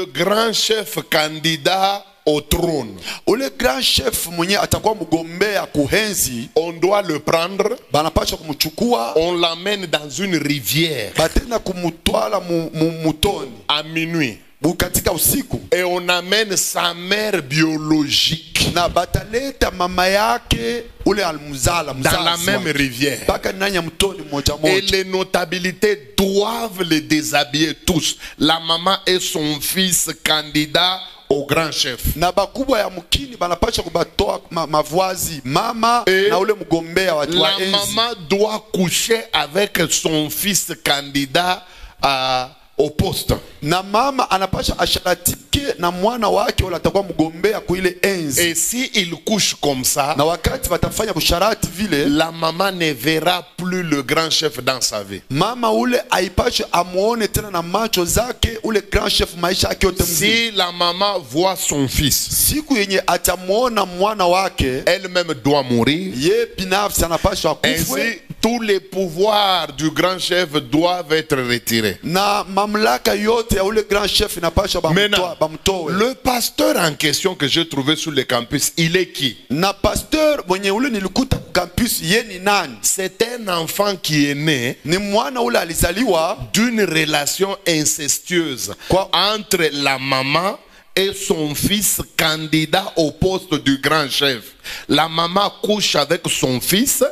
grand chef candidat au trône, on doit le prendre, on l'amène dans une rivière à minuit. Et on amène sa mère biologique dans la même rivière. Et les notabilités doivent les déshabiller tous. La maman et son fils candidat au grand chef. Et la maman doit coucher avec son fils candidat au poste. Et si il couche comme ça, la maman ne verra plus le grand chef dans sa vie. Si la maman voit son fils, elle-même doit mourir. Ainsi, tous les pouvoirs du grand chef doivent être retirés. Maintenant, le pasteur en question que j'ai trouvé sur le campus, il est qui? C'est un enfant qui est né d'une relation incestueuse entre la maman et son fils candidat au poste du grand chef. La maman couche avec son fils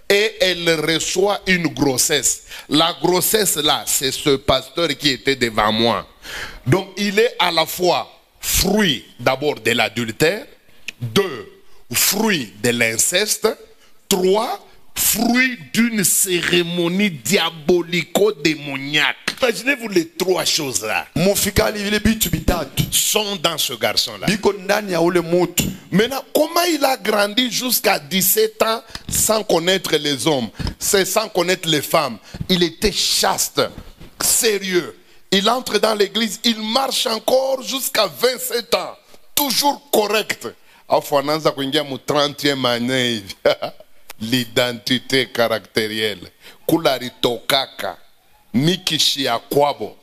et elle reçoit une grossesse. La grossesse là, c'est ce pasteur qui était devant moi. Donc il est à la fois fruit d'abord de l'adultère, 2, fruit de l'inceste, 3, fruit d'une cérémonie diabolico-démoniaque. Imaginez-vous les 3 choses-là sont dans ce garçon-là. Maintenant, comment il a grandi jusqu'à 17 ans sans connaître les hommes, sans connaître les femmes? Il était chaste, sérieux. Il entre dans l'église, il marche encore jusqu'à 27 ans, toujours correct. Enfin, on a 30e année. L'identité caractérielle. Kularitokaka. Mikishi ya kwabo.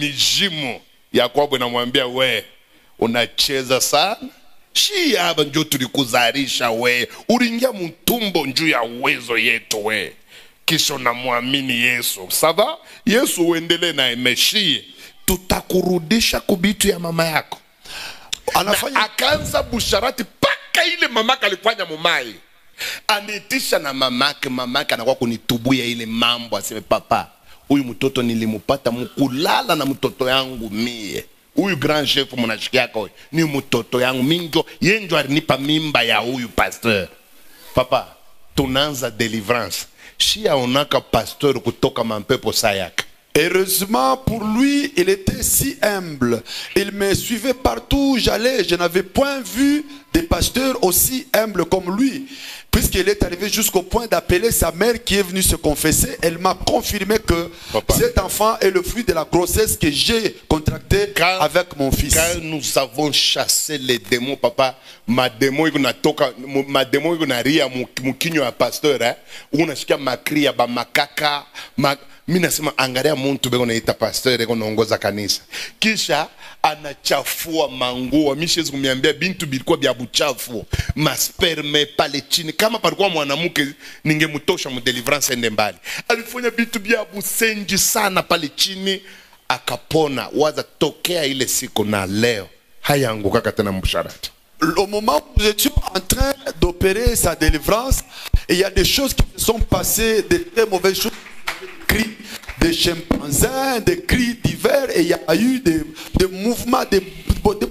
Mijimu ya kwabo inamwambia we unacheza sana. Shi hapa ndio tulikuzarisha we. Uliingia mtumbo njuu ya uwezo yetu we. Kisha unamwamini Yesu. Sava? Yesu uendelee na emeshi. Tutakurudisha kubitu ya mama yako. Anafanya akaanza busharati paka ile mamaka alifanya mumai. Anitisha na mamake anakuwa kunitubuya ile mambo, aseme papa, huyu mtoto nilimupata mkulala na mtoto yangu mie. Huyu grand chef mnashikiaka huyu ni mtoto yangu minjo, yenjo alinipa mimba ya huyu pasteur. Papa, tunaanza deliverance. Shia onaka pasteur kutoka mampepo sayaka. Heureusement pour lui, il était si humble. Il me suivait partout où j'allais. Je n'avais point vu des pasteurs aussi humbles comme lui. Puisqu'il est arrivé jusqu'au point d'appeler sa mère qui est venue se confesser, elle m'a confirmé que cet enfant est le fruit de la grossesse que j'ai contractée avec mon fils. Quand nous avons chassé les démons, papa, ma démon iko ria mukinyo ya pasteur, unasikia makria ba makaka, mimi nasema angalia mtu bego naita pasteur eko naongoza kanisa. Kisha anachafua manguo. Mimi siwezi kumwambia bintu bilikuwa bya buchafu. Masperme pale chini. Kama palikuwa mwanamke ningemtosha mu deliverance ende mbali. Alifanya bintu bya busenji sana pale chini, akapona. Waza tokea ile siku na leo hayanguka tena mbusharati. Au moment où nous étions en train d'opérer sa délivrance, il y a des choses qui se sont passées, de très mauvaises choses. Cris de chimpanzés, des cris divers, et il y a eu des mouvements,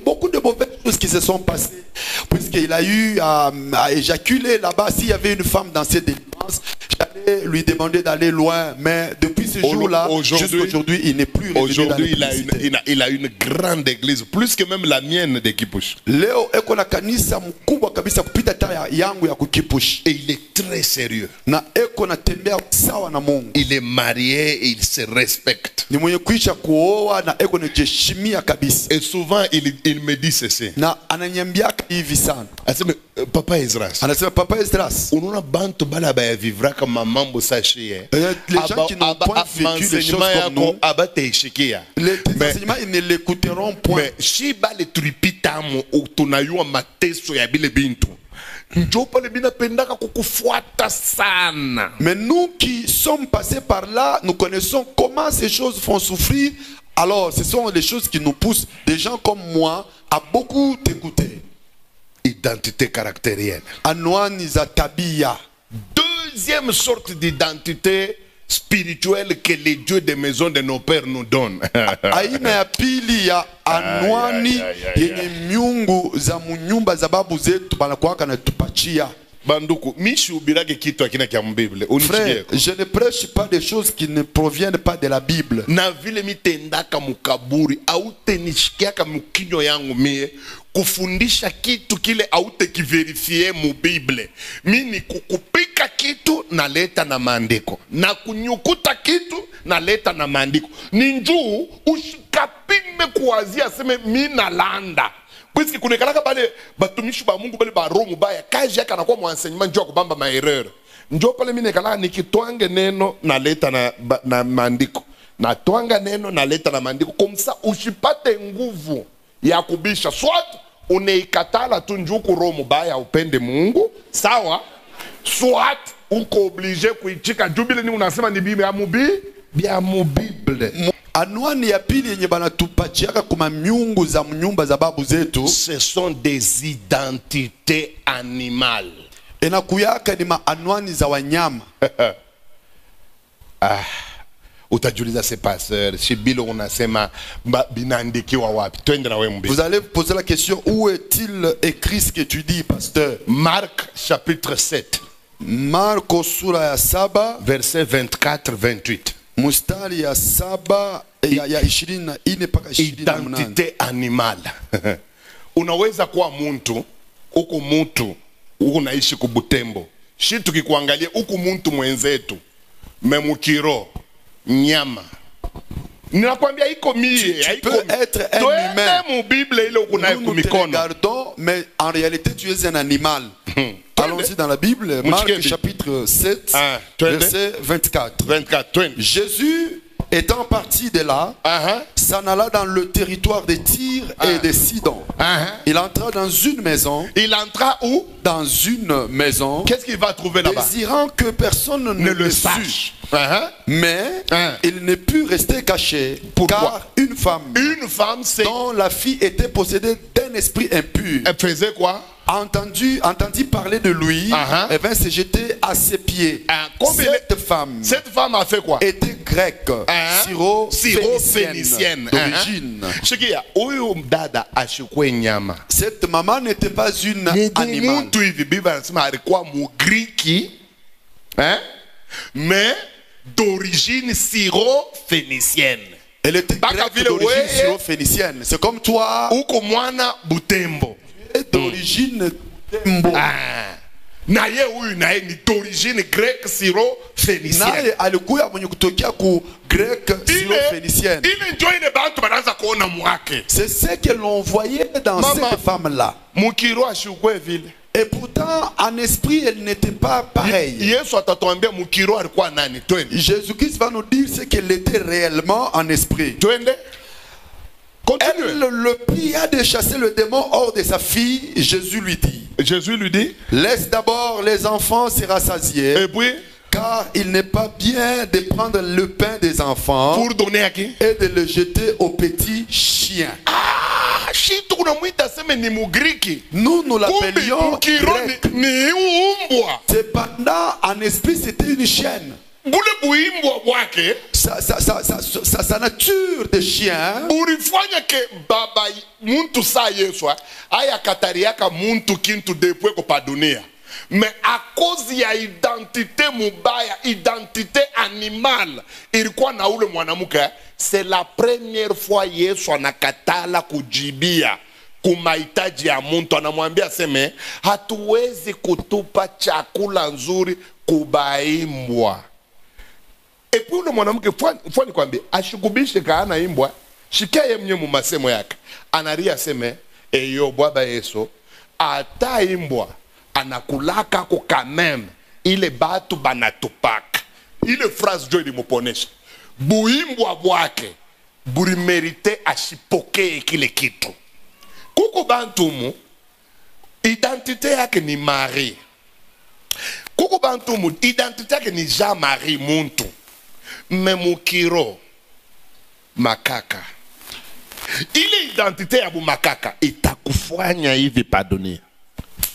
beaucoup de mauvaises choses qui se sont passées. Puisqu'il a eu à éjaculer là-bas. S'il y avait une femme dans cette délivrance, j'allais lui demander d'aller loin. Mais depuis ce jour-là, jusqu'aujourd'hui, il n'est plus revenu. Aujourd'hui, il a une grande église, plus que même la mienne de Kipush. Leo eko na kanisa mkubwa kabisa kupita hata yangu ya Kipush. Et il est très sérieux. Na eko na tembea sawa na Mungu. Il est marié et il se respecte. Ni mwenye kuisha kuoa na eko na jeshimia kabisa. Et souvent il me dit ceci. Na ananyambia hivi sana. Anasema papa Esdras. Anasema papa Esdras. Unaona bantu bala ba vivra kama mambo sashie. Les gens qui n'ont point vécu les choses comme nous. Abateshikia. Les enseignements ils ne l'écouteront point. Mais si bale tripitamu tunayua mateso ya bile bintu. Njopa le bina pendaka kukufuata sana. Mais nous qui sommes passés par là, nous connaissons comment ces choses font souffrir. Alors, ce sont les choses qui nous poussent, des gens comme moi, à beaucoup t'écouter. Identité caractérielle. Anwani za tabia. Deuxième sorte d'identité spirituelle que les dieux des maisons de nos pères nous donnent. Aina ya pili ya anwani yenye miungu za munyumba za babu zetu banakuwaka na tupachia. Banduku, mishi ubirage kitu akina kia Bible. Frère, je ne prêche pas des choses qui ne proviennent pas de la Bible. Na vile mitendaka mukaburi au tenishikiaka mukinyo yangu mie kufundisha kitu kile au tekiverifie mu Bible. Mimi kukupika kitu na leta na maandiko. Na kunyukuta kitu na leta na maandiko. Ninjuu ushikapime kuwazia seme mina landa. Puisque kunekalaka bale batumishi ba Mungu bale ba roho mubaya kazi yake anakuwa mwenseignement njoo kubamba maerreur. Njoo pale mimi nekalaka nikitwange neno na leta na maandiko. Na twanga neno na leta na maandiko komsa usipate nguvu ya kubisha. Soit uneikatala tu njoo ku roho mubaya upende Mungu, sawa? Soit uko obligé kuichika jubile ni unasema ni Biblia ya Bible. Anwani ya pili yenye banatupachiaka kuma miungu za nyumba za babu zetu. Ce sont des identités animales. Inakuyaka ni maanwani za wanyama. Utajiuliza c'est pasteur, Shibilo unasema binaandikiwa wapi? Twende na wewe mbele. Vous allez vous poser la question, où est-il écrit ce que tu dis, pasteur? Marc chapitre 7. Marko sura ya 7 verset 24-28. mustari ya 7 ya 24 mpaka 28. Identité animale. Unaweza kuwa muntu, huku unaishi kubutembo. Shi tukikuangalia huku muntu mwenzetu, memukiro, nyama. Ninakwambia iko mie, haiko être un humain. Mu Bible ile uko nayo kumikono. Regardons, mais en réalité tu es un animal. Allons-y dans la Bible, Marc chapitre 7, verset 24. Jésus étant parti de là, s'en alla dans le territoire de Tyr et de Sidon. Il entra dans une maison. Il entra où? Dans une maison. Qu'est-ce qu'il va trouver là-bas? Désirant que personne ne le sache. Mais il ne put rester caché. Car une femme dont la fille était possédée d'un esprit impur, elle faisait quoi? Entendit parler de lui, et vint se jeter à ses pieds. Cette femme a fait quoi? Était grecque, syro-phénicienne d'origine. Cette maman n'était pas une animale. Mais d'origine syro-phénicienne. Elle était grecque d'origine syro-phénicienne. C'est comme toi. D'origine Tembo. Naye huyu naye ni d'origine grecque syro-phénicienne. Naye alikuwa mwenye kutokea ku grec syro-phénicienne. C'est ce que l'on voyait dans cette femme-là. Et pourtant, en esprit, elle n'était pas pareille. Jésus-Christ va nous dire ce qu'elle était réellement en esprit. Elle le pria de chasser le démon hors de sa fille. Jésus lui dit, laisse d'abord les enfants se rassasier. Et puis, car il n'est pas bien de prendre le pain des enfants pour donner à qui? Et de le jeter aux petits chiens. Nous l'appelions grec. Cependant, en esprit, c'était une chienne. Sa nature de chien mais à cause ya identité mubaya, identité animale, ilikuwa na ule mwanamke, c'est la première fois Yesu anakatala kujibia kumahitaji ya muntu. Anamwambia seme, hatuwezi kutupa chakula nzuri kubaimbwa. Et puis le mwanamke fwani kwambia ashikubishe kaana imbwa, shikaye mnye mu masemo yake. Anaria seme, eyo baba Yesu, ata imbwa anakulaka ko quand même ile batu banatupaka. Ile phrase jo ilimuponesha. Buimbwa bwake buri merite ashipokee kile kitu. Kuko bantumu identité yake ni Marie. Kuko bantumu identité yake ni Jean-Marie muntu. Memukiro makaka. Ile identité ya bu makaka itakufanya hivi pardonner.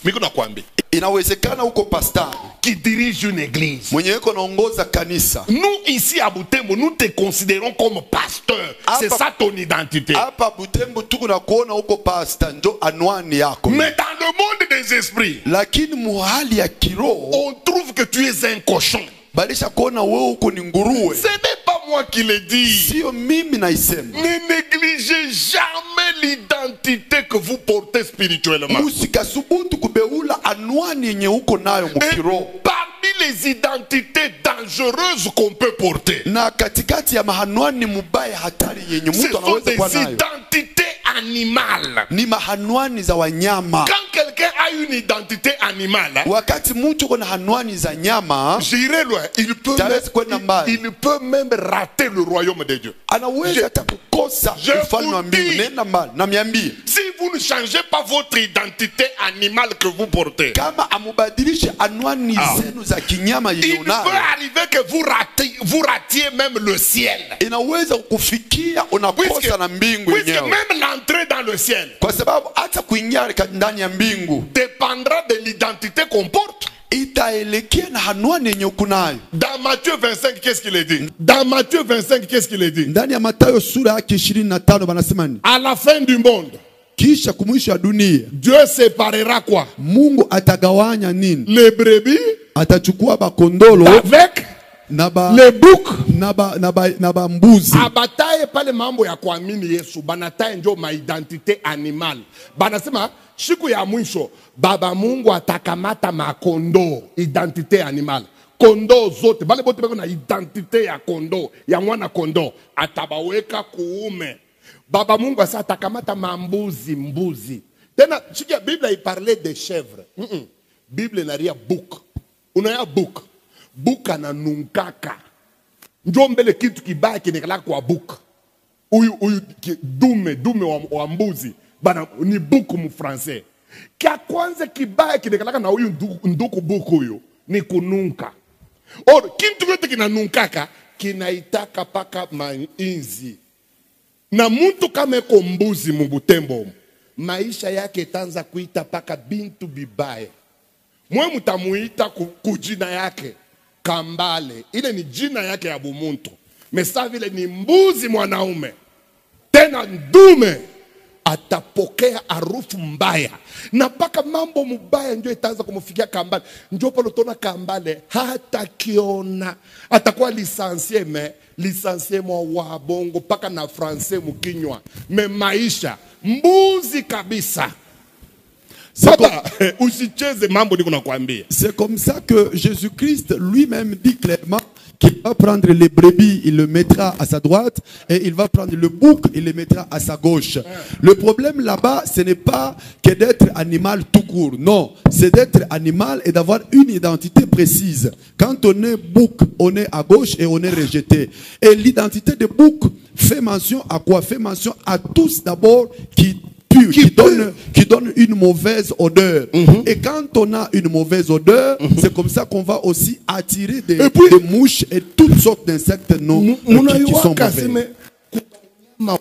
Miko nakwambia inawezekana uko pastor qui dirige une église, mwenye uko naongoza kanisa. Nous ici à Butembo, nous te considérons comme pasteur. C'est ça ton identité. Hapa Butembo tuko na kuona uko pastor, ndo anwani yako. Mais dans le monde des esprits, lakini muhali ya kiroho, on trouve que tu es un cochon. Balisha kuona wewe uko ni nguruwe. Ce n'est pas moi qui le dis. Sio mimi naisema. Ne négligez jamais l'identité que vous portez spirituellement. Musikasubutu kubeula anwani yenye uko nayo mukiro. Parmi les identités dangereuses qu'on peut porter, na katikati ya mahanwani mubaya hatari yenye mtu anaweza kuwa nayo, ce sont des identités animales. Ni mahanwani za wanyama. Quand quelqu'un a une identité animale, wakati mtu kuna hanwani za nyama, j'irai loin, il peut même rater le royaume de Dieu. Anaweza hata kukosa ufalme wa mbingu. Nenda mbali na miambi. Si vous ne changez pas votre identité animale que vous portez, kama amubadilishe anwani zenu za kinyama yenye unayo, il peut arriver que vous ratiez même le ciel. Inaweza kufikia unakosa na mbingu yenyewe. Puisque même l'entrée dans le ciel, kwa sababu hata kuingia ndani ya mbingu, dépendra de l'identité qu'on porte. utaelekea na anwani yenye uko nayo. Dans Matthieu 25, qu'est-ce qu'il est dit? Dans Matthieu 25, qu'est-ce qu'il est dit? Ndani ya Mathayo sura yake 25 banasema ni À la fin du monde, kisha kumwisho wa dunia Dieu séparera quoi? Mungu atagawanya nini? Les brebis Atachukua bakondolo avec les boucs. na ba mbuzi. Abataye pale mambo ya kuamini Yesu, banataye njo maidentité animal. Banasema siku ya mwisho baba Mungu atakamata makondo, identité animal. Kondo zote bale bote bako na identité ya kondo, ya mwana kondo, atabaweka kuume. Baba Mungu asa atakamata mbuzi. Tena sikia Biblia iparle de chèvre. Biblia inaria bouc. Unaya bouc. Bouc ananunkaka. Njo mbele kitu kibaya kinekalaka kwa bouc. Uyu dume wa mbuzi. Bana ni bouc mu français. Kia kwanza kibaya kinekalaka na uyu nduku bouc huyu ni kununka. Or kitu yote kinanunkaka kinaitaka paka mainzi. Na mtu kama eko mbuzi mubutembo, maisha yake tanza kuita paka bintu bibaye. Mwe mutamuita kujina yake Kambale. Ile ni jina yake ya bumuntu. Mesa vile ni mbuzi mwanaume. Tena ndume atapokea harufu mbaya. Na paka mambo mbaya ndio itaanza kumufikia Kambale. Ndio pale tona Kambale hata kiona atakuwa lisansie mwa wabongo paka na français mukinywa. Me maisha mbuzi kabisa. C'est comme ça que Jésus-Christ lui-même dit clairement qu'il va prendre les brebis, il le mettra à sa droite, et il va prendre le bouc, il le mettra à sa gauche. Le problème là-bas, ce n'est pas que d'être animal tout court. Non, c'est d'être animal et d'avoir une identité précise. Quand on est bouc, on est à gauche et on est rejeté. Et l'identité de bouc fait mention à quoi? Fait mention à tous d'abord qui donne une mauvaise odeur. Et quand on a une mauvaise odeur, c'est comme ça qu'on va aussi attirer des mouches et toutes sortes d'insectes qui sont mauvais. Vous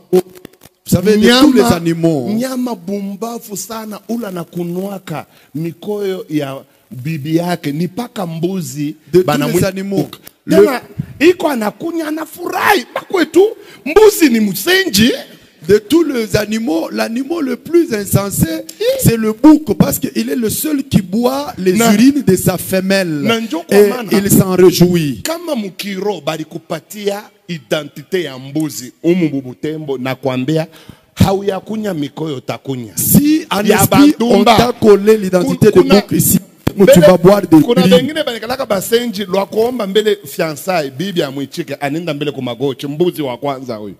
savez, de tous les animaux. Nyama bumbafu sana ula na kunuaka mikoyo ya bibi yake ni paka mbuzi. De tous les animaux. Iko anakunya anafurahi. Bakwetu mbuzi ni msenji. De tous les animaux, l'animal le plus insensé, c'est le bouc, parce qu'il est le seul qui boit les urines de sa femelle. Et il s'en réjouit. Kama mukiro balikupatia identité ya mbuzi umububutembo na kwambia hauya kunya mikoyo takunya. Si en esprit on t'a collé l'identité de bouc ici, tu vas boire des urines. Kuna bengine banikalaka basenji lwa kuomba mbele fiançailles bibi amwichike aninda mbele kumagochi mbuzi wa kwanza huyu.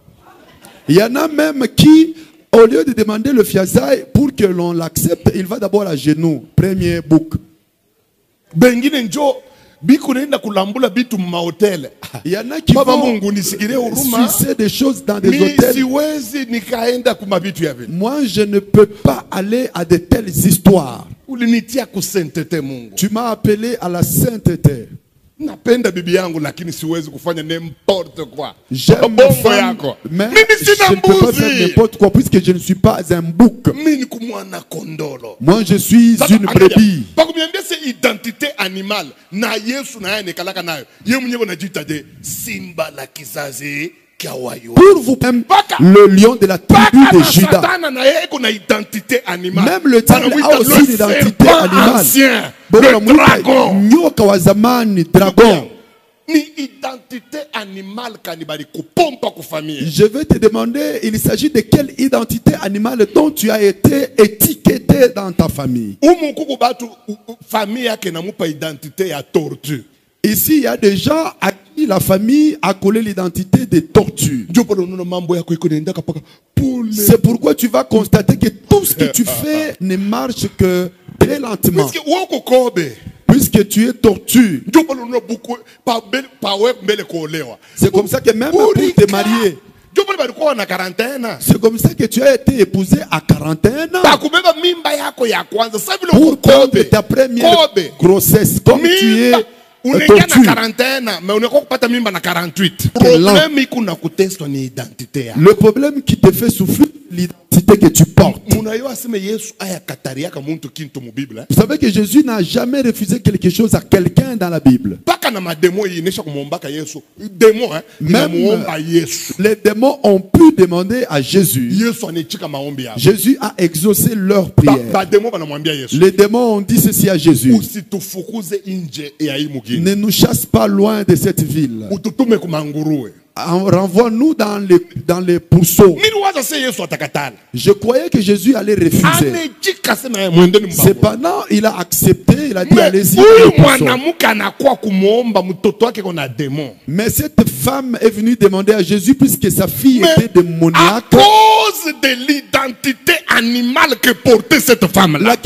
Il y en a même qui, au lieu de demander le fiançailles, pour que l'on l'accepte, il va d'abord à genoux. Premier bouc. Bengine njo biku nenda kulambula bitu ma hôtel. Il y en a qui vont sucer des choses dans des hôtels. Moi, je ne peux pas aller à de telles histoires. Tu m'as appelé à la sainteté. Napenda bibi yangu lakini siwezi kufanya n'importe quoi. J'aime ma femme, mais je ne peux pas faire n'importe quoi puisque je ne suis pas un bouc. Moi je suis une brebis. Pakumiambia c'est identité animale. Na Yesu na yeye nekalaka nayo. Yeye mwenyewe anajiita de simba la kizazi. Pour vous, même le lion de la tribu de Juda. Même le diable a aussi une identité animale. Le dragon. Nyoka wa zamani, dragon. Je vais te demander, il s'agit de quelle identité animale dont tu as été étiqueté dans ta famille. Ici, il y a des gens à qui la famille a collé l'identité des tortues. C'est pourquoi tu vas constater que tout ce que tu fais ne marche que très lentement. Puisque tu es tortue. C'est comme ça que même pour te marier, c'est comme ça que tu as été épousé à 41 ans. Pour prendre ta première grossesse, comme tu es le problème qui te fait souffrir, l'identité. l'identité que tu portes. Munayo aseme Yesu ayakatariaka muntu kintu mu Bible. Vous savez que Jésus n'a jamais refusé quelque chose à quelqu'un dans la Bible. Paka na mademo yinesha kumuombaka Yesu. Demo Même Yesu. les démons ont pu demander à Jésus. Yesu anechika maombi yao. Jésus a exaucé leur prière. Ba demo banamwambia Yesu. Les démons ont dit ceci à Jésus. Usitufukuze nje ya hii mugini. Ne nous chasse pas loin de cette ville. Ututume kumanguruwe. Renvoie-nous dans les pourceaux. Je croyais que Jésus allait refuser. Cependant, il a accepté, il a dit allez-y. Mais cette femme est venue demander à Jésus puisque sa fille était démoniaque. À cause de l'identité animale que portait cette femme-là.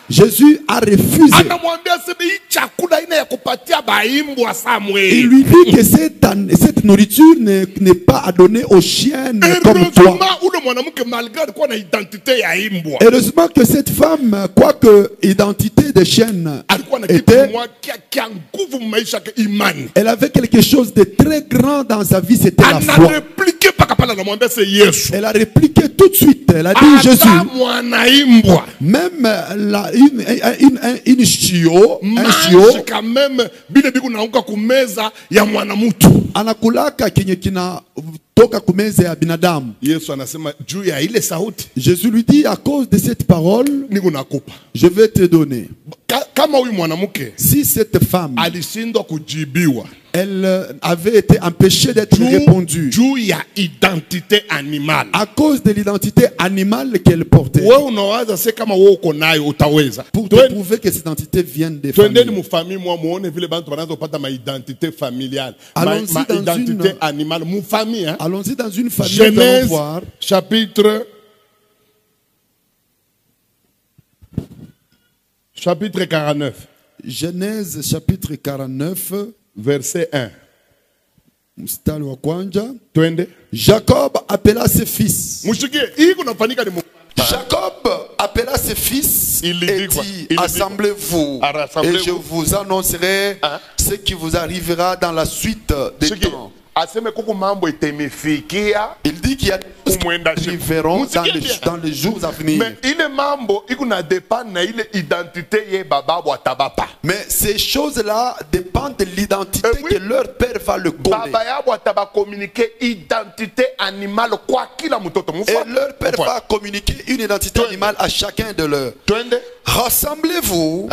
Jésus a refusé. Il lui dit que cette nourriture n'est pas à donner aux chiennes comme toi. Heureusement que cette femme, quoique identité de chienne était, elle avait quelque chose de très grand dans sa vie, c'était la foi. Elle a répliqué tout de suite. Elle a dit Jésus, même une chiot, un chiot, anakulaka kenye kina toka kumeze ya binadamu. Jésus lui dit à cause de cette parole, je vais te donner. Si cette femme, elle avait été empêchée d'être répondue à cause de l'identité animale qu'elle portait. Pour te prouver que cette identité vient des familles. Allons-y dans une famille. Genèse chapitre 49. Genèse chapitre 49. Verset 1. Jacob appela ses fils. Jacob appela ses fils et dit, assemblez-vous et je vous annoncerai ce qui vous arrivera dans la suite des temps. Il dit qu'il y a des choses qui arriveront dans les jours à venir. Mais ces choses-là dépendent de l'identité que leur père va le connaître. Et leur père va communiquer une identité animale à chacun de leurs. Rassemblez-vous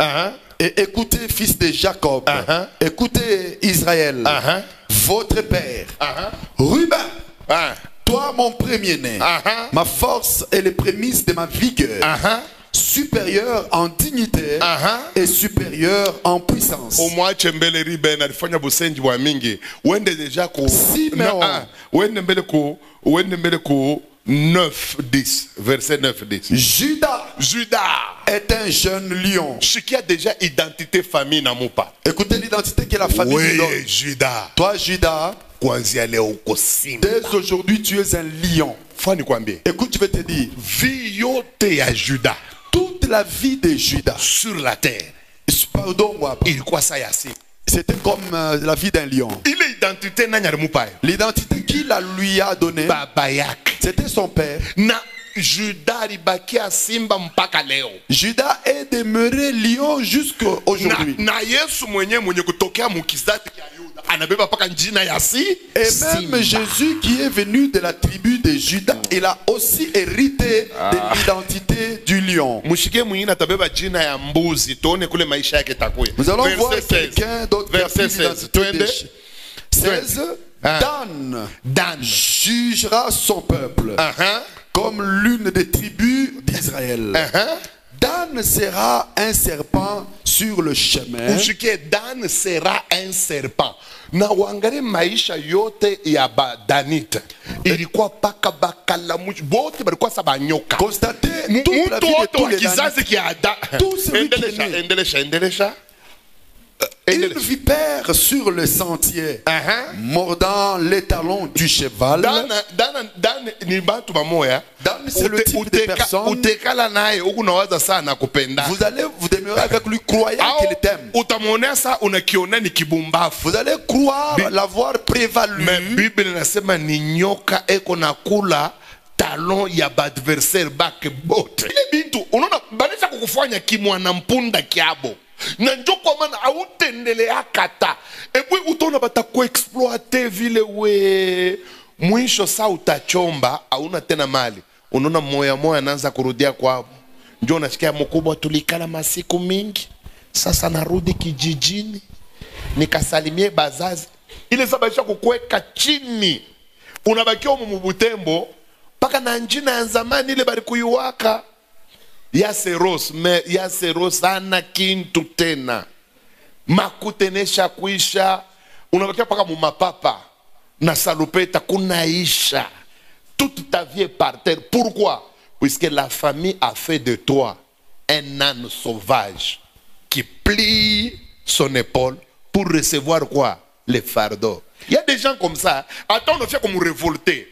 et écoutez, fils de Jacob. Écoutez, Israël. Votre père, Ruben, toi mon premier-né, ma force et les prémices de ma vigueur, supérieur en dignité et supérieur en puissance. Simeon 9, 10, verset 9, 10. Judas est un jeune lion. Qui a déjà identité famille n'a pas. Écoutez l'identité que la famille lui donne. Judas. Toi, Judas, dès aujourd'hui, tu es un lion. Écoute, je vais te dire. Judas. Toute la vie de Judas sur la terre. Pardon, c'était comme la vie d'un lion. L'identité qu'il lui a donnée, c'était son père. Judas est demeuré lion jusqu'à aujourd'hui. Et même Jésus qui est venu de la tribu de Judas, il a aussi hérité de l'identité du lion. Nous allons voir quelqu'un d'autre verset 16. 16. Dan jugera son peuple comme l'une des tribus d'Israël. Dan sera un serpent sur le chemin. Dan sera un serpent. Na wangare maisha yote ya Danite ilikuwa paka bakalamushi bote balikuwa sabanyoka. Constatez toute la vie de tous les Danites. Tout celui qui est né. Endelesha. Une vipère sur le sentier, mordant les talons du cheval. Dan, c'est le type de personne. Vous allez vous demeurer avec lui croyant qu'il t'aime. Vous allez croire l'avoir prévalu. Mais Bible nasema ni nyoka eko nakula talon ya adversaire bake bote. Ile bintu unaona banisha kukufanya kimwana mpunda kiabo. Na njo kwa maana autendele akata. Ebwe utona bataku exploiter vile we. Mwisho saa utachomba hauna tena mali. Unaona moya anaanza kurudia kwao. Njo unasikia mkubwa tulikala masiku mingi. Sasa narudi kijijini. Nikasalimie bazazi. Ile sababisha kukuweka chini. Unabakia Butembo paka na njina ya zamani ile bari kuyuwaka. Ya seros ana kintu tena. Makutenesha kuisha. Unabakia paka mumapapa. Na salupeta kunaisha. Toute ta vie est par terre. Pourquoi? Puisque la famille a fait de toi un âne sauvage qui plie son épaule pour recevoir quoi? Les fardeaux. Il y a des gens comme ça. Attends, on fait comme révolter.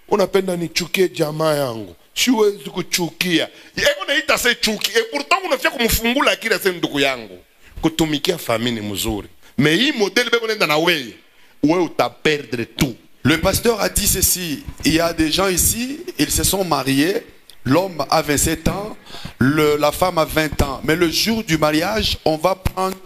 On appelle dans les chuké jamaa yangu. Siwezi kuchukia. Eko naita se chuki. Et pourtant on fait comme fungula kila se ndugu yangu. Kutumikia famille ni mzuri. Mais hii modèle beko nenda na wewe. Wewe uta perdre tout. Le pasteur a dit ceci. Il y a des gens ici, ils se sont mariés. L'homme a 27 ans, la femme a 20 ans. Mais le jour du mariage, on va prendre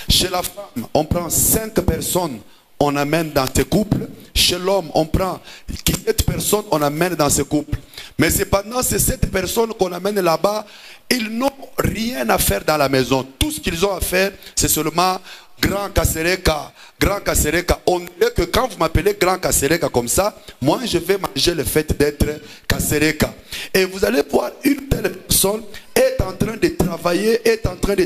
chez la femme, on prend 5 personnes, on amène dans ce couple. Chez l'homme, on prend 7 personnes, on amène dans ce couple. Mais c'est pendant ces 7 personnes qu'on amène là-bas, ils n'ont rien à faire dans la maison. Tout ce qu'ils ont à faire, c'est seulement Grand Kasereka. Grand Kasereka. On dirait que quand vous m'appelez Grand Kasereka comme ça, moi je vais manger le fait d'être Kasereka. Et vous allez voir une telle personne est en train de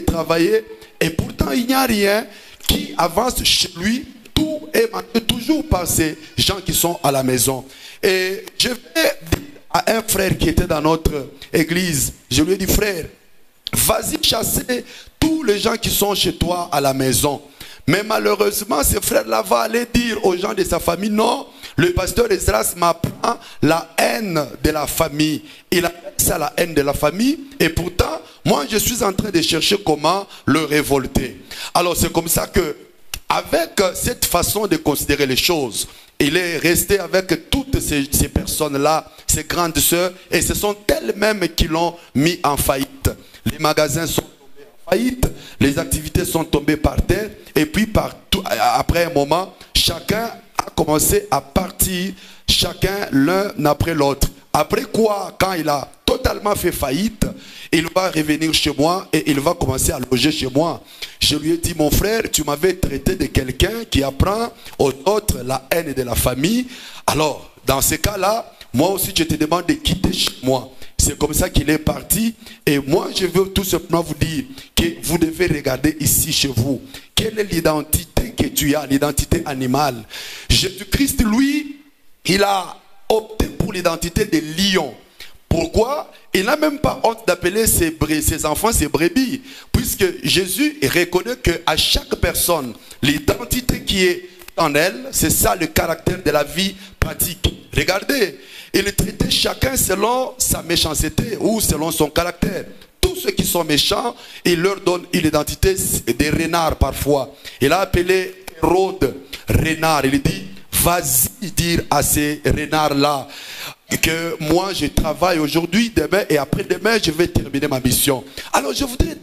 travailler, et pourtant il n'y a rien qui avance chez lui. Tout est manqué toujours par ces gens qui sont à la maison. Et je vais dire à un frère qui était dans notre église, je lui ai dit: frère, vas-y chasser tous les gens qui sont chez toi à la maison. Mais malheureusement, ce frère-là va aller dire aux gens de sa famille: non, le pasteur Esdras m'apprend la haine de la famille. Il a ça, la haine de la famille. Et pourtant, moi, je suis en train de chercher comment le révolter. Alors, c'est comme ça que, avec cette façon de considérer les choses, il est resté avec toutes ces personnes-là, ces grandes sœurs, et ce sont elles-mêmes qui l'ont mis en faillite. Les magasins sont tombés en faillite, les activités sont tombées par terre, et puis après un moment, chacun a commencé à partir, chacun l'un après l'autre. Après quoi, quand il a totalement fait faillite, il va revenir chez moi et il va commencer à loger chez moi. Je lui ai dit: mon frère, tu m'avais traité de quelqu'un qui apprend aux autres la haine de la famille. Alors, dans ce cas-là, moi aussi je te demande de quitter chez moi. C'est comme ça qu'il est parti. Et moi, je veux tout simplement vous dire que vous devez regarder ici chez vous. Quelle est l'identité que tu as, l'identité animale? Jésus-Christ, lui, il a opté pour l'identité de lion. Pourquoi? Il n'a même pas honte d'appeler ses enfants ses brebis. Puisque Jésus reconnaît qu'à chaque personne, l'identité qui est en elle, c'est ça le caractère de la vie pratique. Regardez, il traitait chacun selon sa méchanceté ou selon son caractère. Tous ceux qui sont méchants, il leur donne une identité des renards parfois. Il a appelé Hérode renard. Il dit: vas-y dire à ces renards-là que moi je travaille aujourd'hui, demain et après-demain je vais terminer ma mission. Alors je voudrais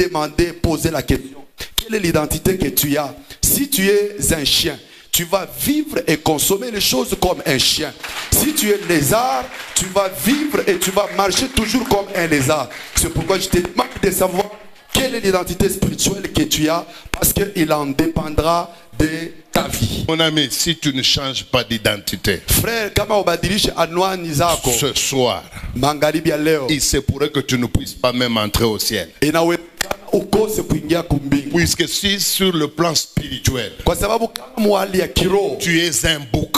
poser la question: quelle est l'identité que tu as? Si tu es un chien, tu vas vivre et consommer les choses comme un chien. Si tu es lézard, tu vas vivre et tu vas marcher toujours comme un lézard. C'est pourquoi je te demande de savoir quelle est l'identité spirituelle que tu as, parce qu'il en dépendra de ta vie. Mon ami, si tu ne changes pas d'identité, frère, ce soir, il se pourrait que tu ne puisses pas même entrer au ciel. Puisque si sur le plan spirituel, tu es un bouc,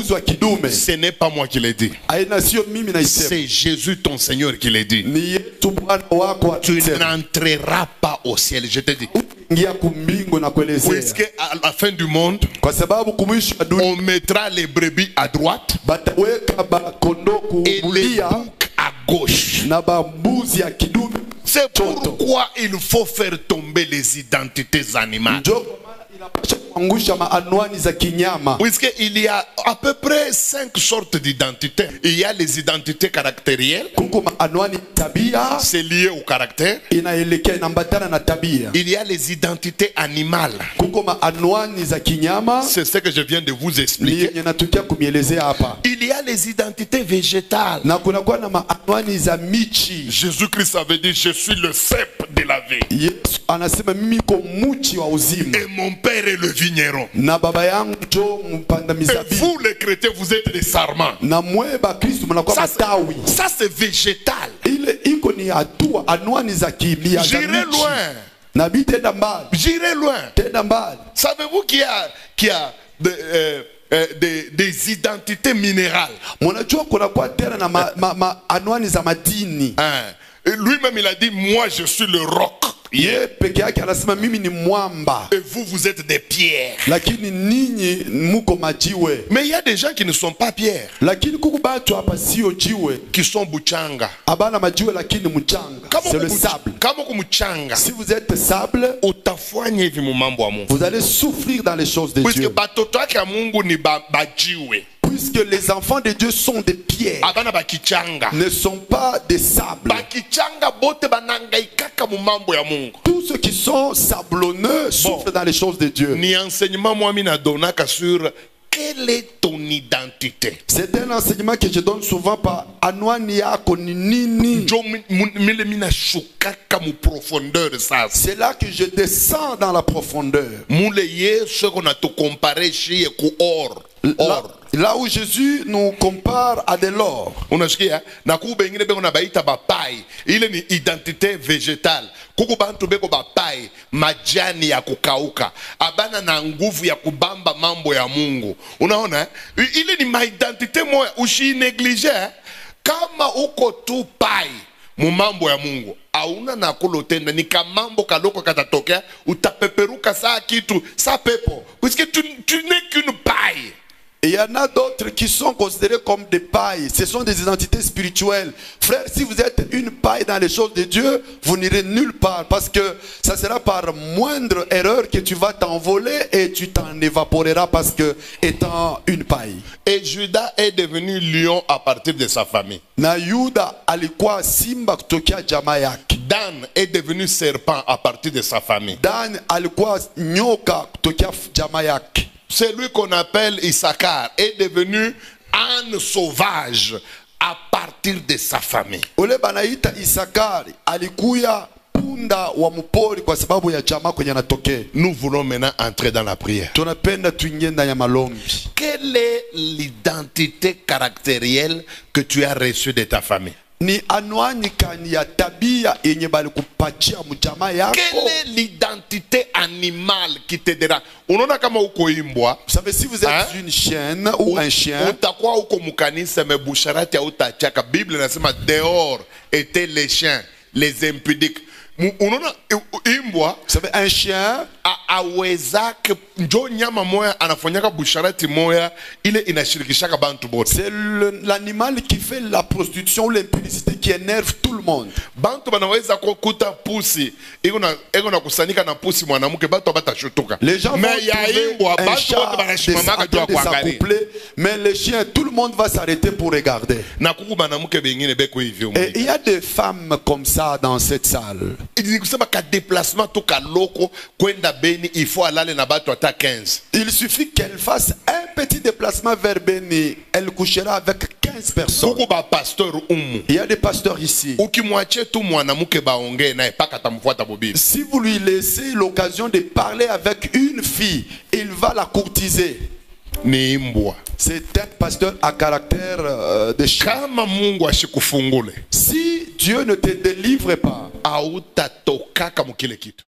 mbuzi wa kidume. Ce n'est pas moi qui l'ai dit. Aina sio mimi naisema. C'est Jésus ton Seigneur qui l'a dit. Ni Yesu Bwana wako Tu atusema. n'entreras pas au ciel, je te dis. Ingia kumbingu na kuelezea. Puisque à la fin du monde, Kwa sababu kumwisho wa dunia on mettra les brebis à droite bataweka bakondoo et les kulia boucs à gauche. na bambuzi ya kidume. C'est pourquoi il faut faire tomber les identités animales. Ndio kwa maana inapaswa kuangusha maanwani za kinyama. Puisqu'il y a à peu près 5 sortes d'identités. Il y a les identités caractérielles, Kuko maanwani tabia c'est lié au caractère. inaelekea inambatana na tabia. Il y a les identités animales. Kuko maanwani za kinyama C'est ce que je viens de vous ni expliquer. yenye natukia kumielezea hapa. Il y a les identités végétales. Na kunakuwa na maanwani za michi. Jésus-Christ avait dit, je suis le cep de la vie. Yesu anasema mimi niko muchi wa uzima Et mon père est le vigneron. na baba yangu njo mpanda Et mizabibu. vous les chrétiens, vous êtes des sarments. Na mweba Kristo mnakuwa matawi. Ça c'est végétal. Ile iko ni hatua anwani za kibia za J'irai michi. loin. Nabii tenda mbali. J'irai loin. Tenda mbali. Savez-vous qu'il y a des identités minérales? Mnajua kuna kwa tena na anwani za madini. Hein? Et lui-même il a dit, moi je suis le roc. Ye peke yake anasema mimi ni mwamba. Et vous, vous êtes des pierres. Lakini ninyi muko majiwe. Mais il y a des gens qui ne sont pas pierres, Lakini kuku batu hapa sio jiwe. qui sont buchanga. Abana majiwe lakini mchanga. C'est le sable. Kama kumuchanga, Si vous êtes sable, utafanya hivi mumambo wa Mungu. vous allez souffrir dans les choses de Puisque Dieu. batoto yake ya Mungu ni bajiwe. Puisque les enfants de Dieu sont des pierres, Abana bakichanga. ne sont pas des sables. Bakichanga bote banangaikaka mumambo ya Mungu. Tous ceux qui sont sablonneux souffrent dans les choses de Dieu. Ni enseignement mwami na donaka sur quelle est ton identité. C'est un enseignement que je donne souvent par anwani yako ni nini. Njo mile mina shukaka mu profondeur sasa. C'est là que je descends dans la profondeur. Mule yesu kona to compare shi ku or. Là où Jésus nous compare à de l'or. Unasikia na kuba ingine beko na baita bapai, ile ni identité végétale. Kuku bantu beko bapai majani ya kukauka, abana na nguvu ya kubamba mambo ya Mungu. Unaona ile ni ma identité moya usineglige. Kama uko tu pai mu mambo ya Mungu auna na kulotenda ni kamambo kaloko katatokea utapeperuka saa kitu saa pepo, puisque tu n'es qu'une paille. Et il y en a d'autres qui sont considérés comme des pailles. Ce sont des identités spirituelles. Frère, si vous êtes une paille dans les choses de Dieu, vous n'irez nulle part. Parce que ça sera par moindre erreur que tu vas t'envoler et tu t'en évaporeras parce que étant une paille. Et Judas est devenu lion à partir de sa famille. Na Yuda alikuwa simba kutokea jamaa yake. Dan est devenu serpent à partir de sa famille. Dan alikuwa nyoka kutokea jamaa yake. Celui qu'on appelle Issachar est devenu âne sauvage à partir de sa famille. Ule banaita Isakari alikuya punda wa mpori kwa sababu ya jamaa kwenye anatokea. Nous voulons maintenant entrer dans la prière. Tunapenda tuingie ndani ya malombi. Quelle est l'identité caractérielle que tu as reçue de ta famille? Ni anwani kani ya tabia yenye bali kupatia mjamaa yako. Quelle est l'identité animale qui te dérange? Unaona kama uko imbwa, Vous savez, si vous êtes une chienne ou un chien, utakuwa uko mukanisa mebusharati au utachaka. Bible nasema dehors étaient les chiens, les impudiques. Unaona imbwa, vous savez, un chien, awezake njo nyama moya anafanyaka busharati moya ile inashirikishaka bantu bote. c'est l'animal qui fait la prostitution ou l'impudicité qui énerve tout le monde. Bantu banaweza kukuta pusi iko na kusanyika na pusi mwanamke batu abatashutuka. Les gens vont Mais ya imbwa trouver un batu bote chat banashimamaka juu ya kuangalia. s'accoupler, mais les chiens, tout le monde va s'arrêter pour regarder. Na kuku banamuke bengine beko hivyo. Et il y a des femmes comme ça dans cette salle. Ni kusema ka déplacement to ka loko kwenda Beni il faut alale na batu ata 15. Il suffit qu'elle fasse un petit déplacement vers Beni, elle couchera avec 15 personnes. Kuku ba pasteur umu. Il y a des pasteurs ici. Ukimwachie tu mwanamke baongee naye paka tamfuata bobibi. Si vous lui laissez l'occasion de parler avec une fille, il va la courtiser. Ni imbwa. C'est un pasteur à caractère de chien. Kama Mungu ashikufungule, Si Dieu ne te délivre pas, hautatokaka mukile kitu.